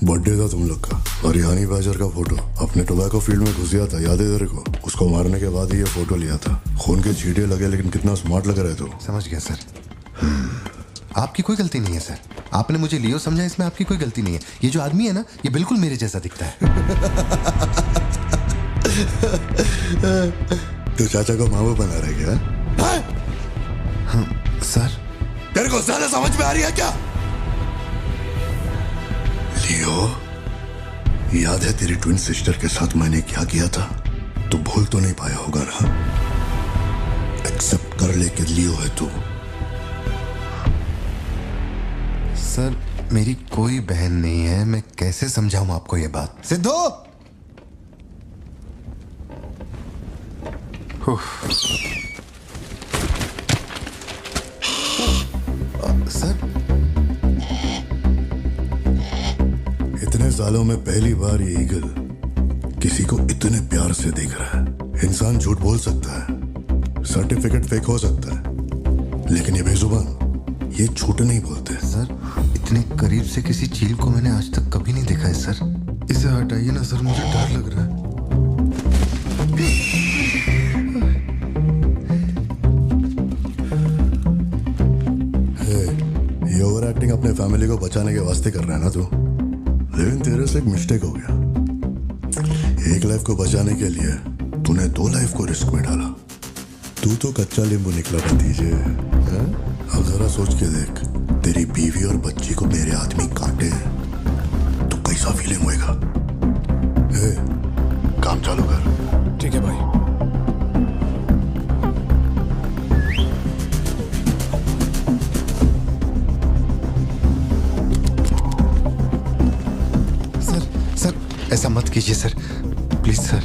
बर्थडे था तुम लोग का, और रिहानी बाजर का फोटो अपने टोबैको फील्ड में घुस गया था, याद है तेरे को? उसको मारने के बाद ही ये फोटो लिया था। खून के छींटे लगे लेकिन कितना स्मार्ट लग रहे थे। समझ गया सर। आपकी कोई गलती नहीं है सर, आपने मुझे लियो समझा, इसमें आपकी कोई गलती नहीं है। ये जो आदमी है ना, ये बिल्कुल मेरे जैसा दिखता है। तो चाचा को मामा बना रहे क्या? सर तेरे को ज्यादा समझ में आ रही है क्या? लियो, याद है तेरी ट्विन सिस्टर के साथ मैंने क्या किया था? तू भूल तो नहीं पाया होगा ना? एक्सेप्ट कर ले कि लियो है तू। सर मेरी कोई बहन नहीं है, मैं कैसे समझाऊं आपको ये बात? सिद्धू! सर इतने सालों में पहली बार ये ईगल किसी को इतने प्यार से देख रहा है। इंसान झूठ बोल सकता है, सर्टिफिकेट फेक हो सकता है, लेकिन ये बेजुबान, ये झूठ नहीं बोलते। सर इतने करीब से किसी चील को मैंने आज तक कभी नहीं देखा है सर। इसे हटाइए ना सर, मुझे डर लग रहा है। ये ओवर एक्टिंग अपने फैमिली को बचाने के वास्ते कर रहा है ना तू, लेकिन तेरे से एक मिस्टेक हो गया। एक लाइफ को बचाने के लिए तूने 2 लाइफ को रिस्क में डाला। तू तो कच्चा नींबू निकला भतीजे। अब जरा सोच के देख, तेरी बीवी और बच्ची को मेरे आदमी काटे तो कैसा फीलिंग होएगा? काम चालू कर। ठीक है भाई। ऐसा मत कीजिए सर, प्लीज सर।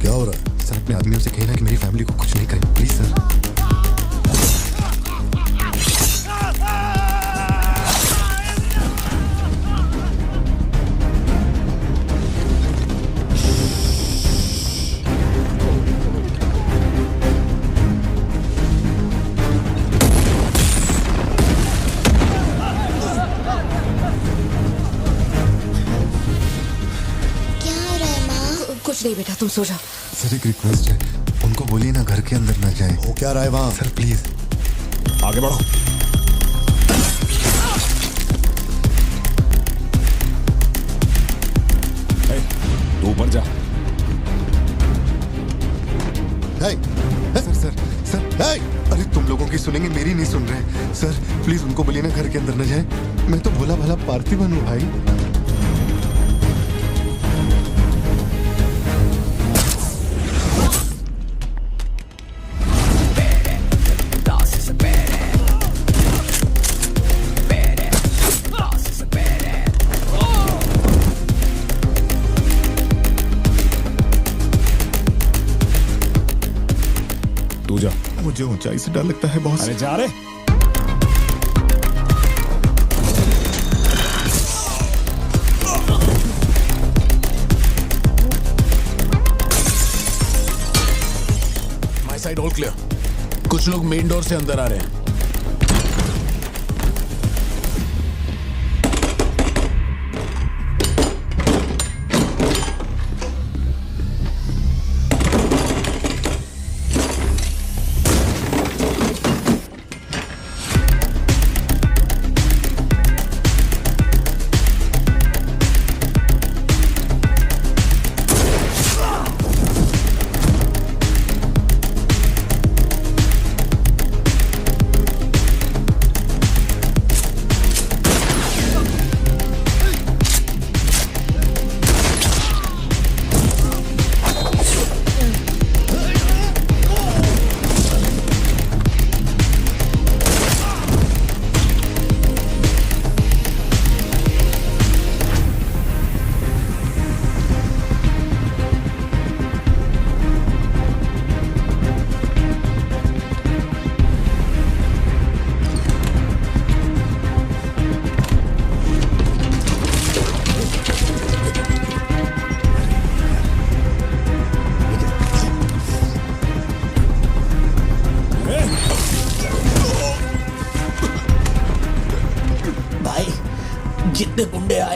क्या हो रहा है? सर अपने आदमियों से कहना कि मेरी फैमिली को कुछ नहीं करें, प्लीज सर। कुछ नहीं बेटा, तुम सो जाओ। सर एक रिक्वेस्ट है, उनको बोलिए ना घर के अंदर ना जाए। हो क्या रहा है वहां? सर प्लीज आगे बढ़ो। तू ऊपर जा। सर सर सर अरे तुम लोगों की सुनेंगे, मेरी नहीं सुन रहे। सर प्लीज उनको बोलिए ना घर के अंदर न जाए। मैं तो भोला भाला पार्थिवन हूँ भाई। तू जा। मुझे ऊंचाई से डर लगता है बॉस। अरे जा रे। My side all clear. कुछ लोग मेन डोर से अंदर आ रहे हैं।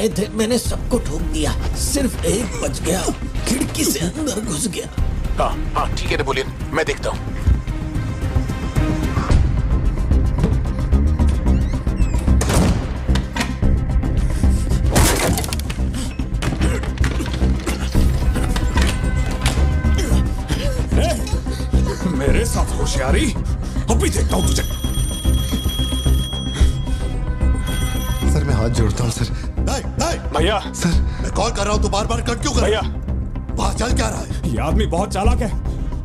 आए थे, मैंने सबको ठोक दिया, सिर्फ एक बच गया, खिड़की से अंदर घुस गया। हाँ ठीक है नेपोलियन, मैं देखता हूँ। मेरे साथ होशियारी, अभी देखता हूँ तुझे। सर मैं हाथ जोड़ता हूँ सर। भैया सर मैं कॉल कर रहा हूँ तो बार बार कट क्यों कर भैया, वहाँ चल क्या रहा है? ये आदमी बहुत चालाक है,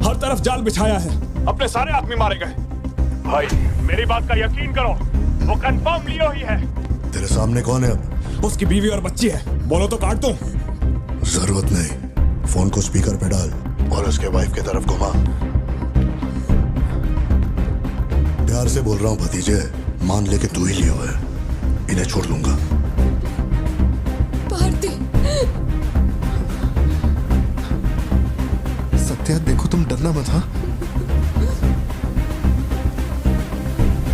हर तरफ जाल बिछाया है, अपने सारे आदमी मारे गए। भाई मेरी बात का यकीन करो, वो कंफर्म लियो ही है। तेरे सामने कौन है अब? उसकी बीवी और बच्ची है, बोलो तो काट दूं। जरूरत नहीं, फोन को स्पीकर पे डाल और उसके वाइफ की तरफ घुमा। प्यार से बोल रहा हूँ भतीजे, मान ले कि तू ही लियो है, इन्हें छोड़ दूंगा। भारती, सत्या देखो तुम डरना मत। हाँ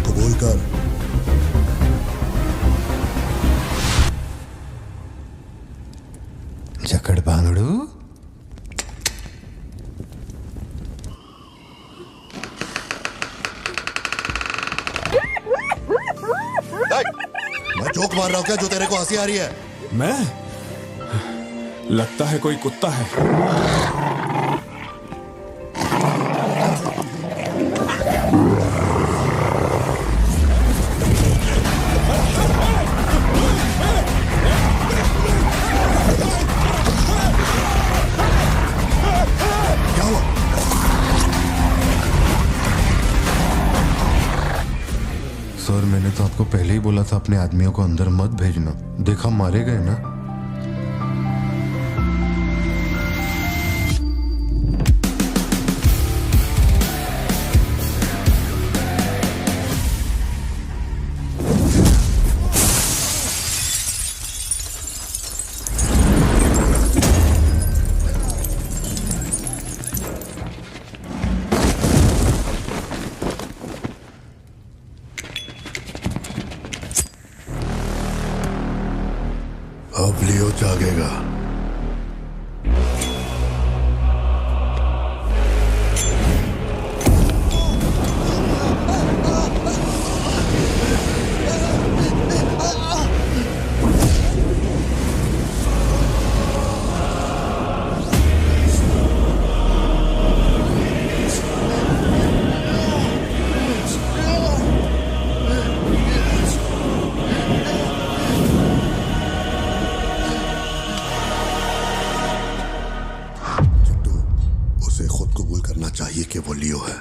तो बोल कर। जकड़ बांगड़ू, मैं जोक मार रहा हूँ क्या जो तेरे को हंसी आ रही है? मैं? लगता है कोई कुत्ता है। क्या हुआ? सर मैंने तो आपको पहले ही बोला था अपने आदमियों को अंदर मत भेजना, देखा मारे गए ना। अब लियो जागेगा। चाहिए कि वो लियो है।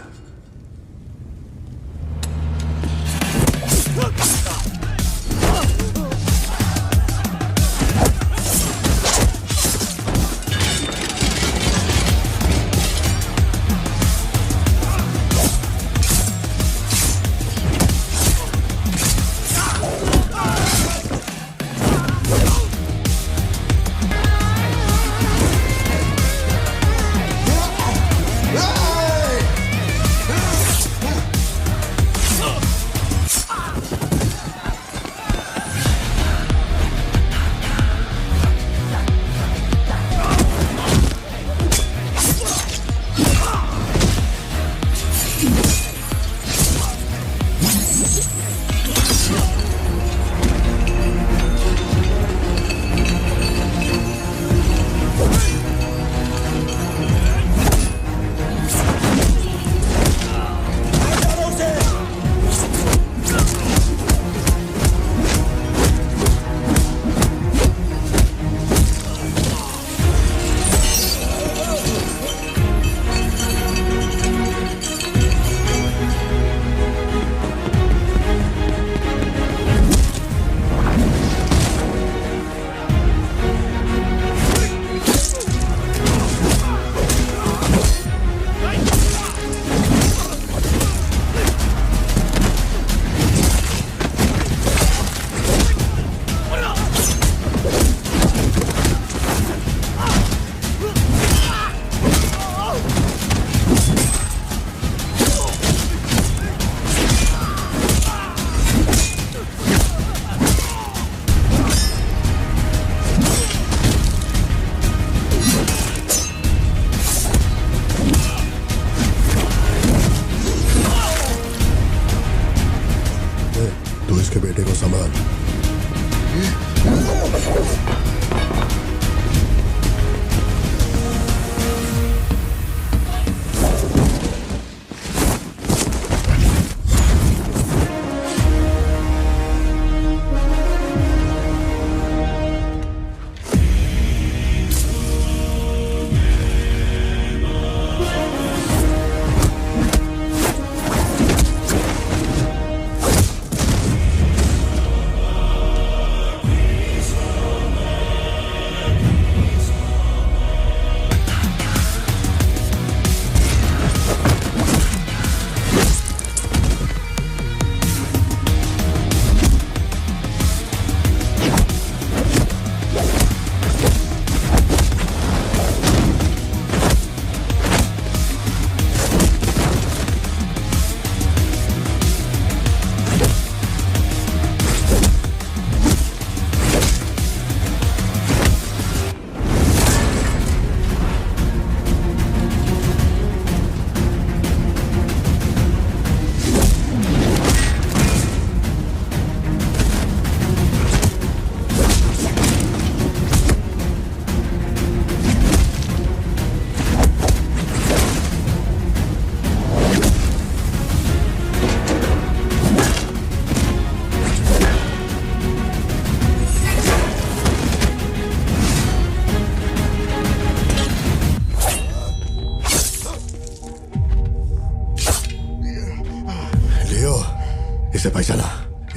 इसे पहचाना,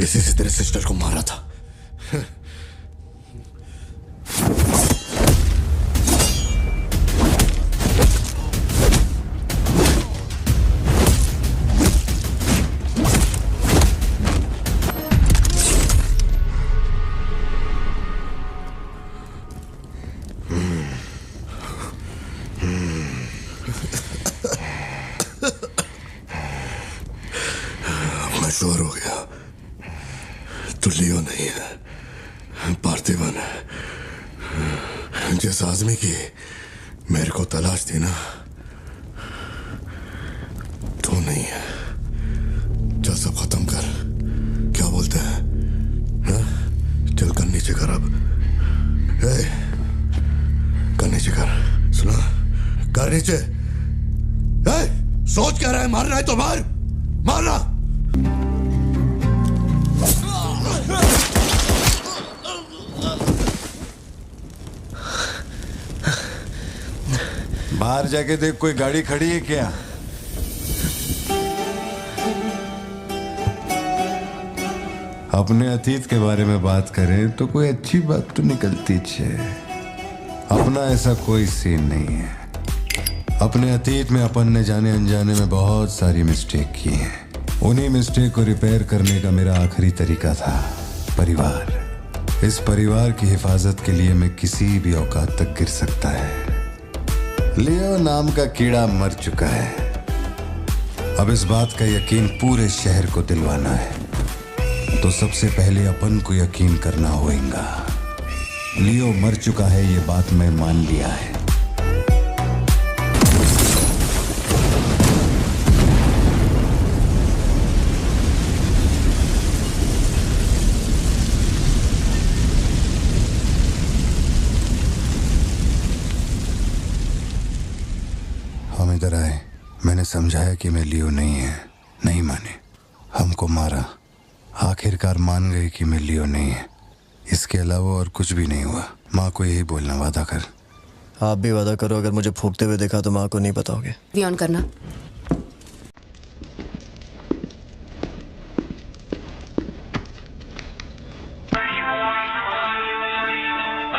इसी से तेरे सिस्टर को मारा था। मैं श्योर हो गया, तो लियो नहीं है, पार्थिवन है। जिस आदमी की मेरे को तलाश थी ना, तू नहीं है। चल सब खत्म कर, क्या बोलते हैं? हाँ? चल कर नीचे कर अब। कर नीचे कर, सुना? कर नीचे। सोच क्या रहा है? मारना है तो मार, मारना। बाहर जाके देख, कोई गाड़ी खड़ी है क्या? अपने अतीत के बारे में बात करें तो कोई अच्छी बात तो निकलती है। अपना ऐसा कोई सीन नहीं है। अपने अतीत में अपन ने जाने अनजाने में बहुत सारी मिस्टेक की हैं। उन्हीं मिस्टेक को रिपेयर करने का मेरा आखिरी तरीका था परिवार। इस परिवार की हिफाजत के लिए मैं किसी भी औकात तक गिर सकता है। लियो नाम का कीड़ा मर चुका है। अब इस बात का यकीन पूरे शहर को दिलवाना है, तो सबसे पहले अपन को यकीन करना होगा। लियो मर चुका है, ये बात मैं मान लिया है। हम इधर आए, मैंने समझाया कि मैं लियो नहीं है, नहीं माने, हमको मारा। आखिरकार मान गए कि मैं लियो नहीं है। इसके अलावा और कुछ भी नहीं हुआ। माँ को यही बोलना, वादा कर। आप भी वादा करो, अगर मुझे फूंकते हुए देखा तो माँ को नहीं बताओगे। ऑन करना।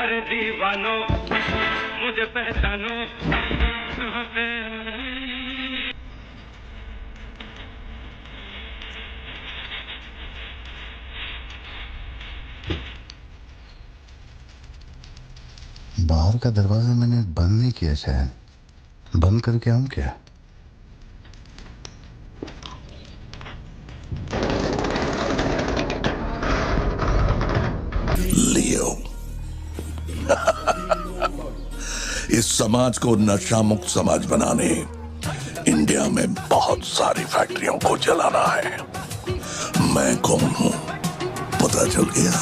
अरे दीवानो मुझे पहचानो। बाहर का दरवाजा मैंने बंद नहीं किया, शायद बंद करके आऊं क्या? लियो इस समाज को नशा मुक्त समाज बनाने इंडिया में बहुत सारी फैक्ट्रियों को जलाना है। मैं कौन हूं पता चल गया?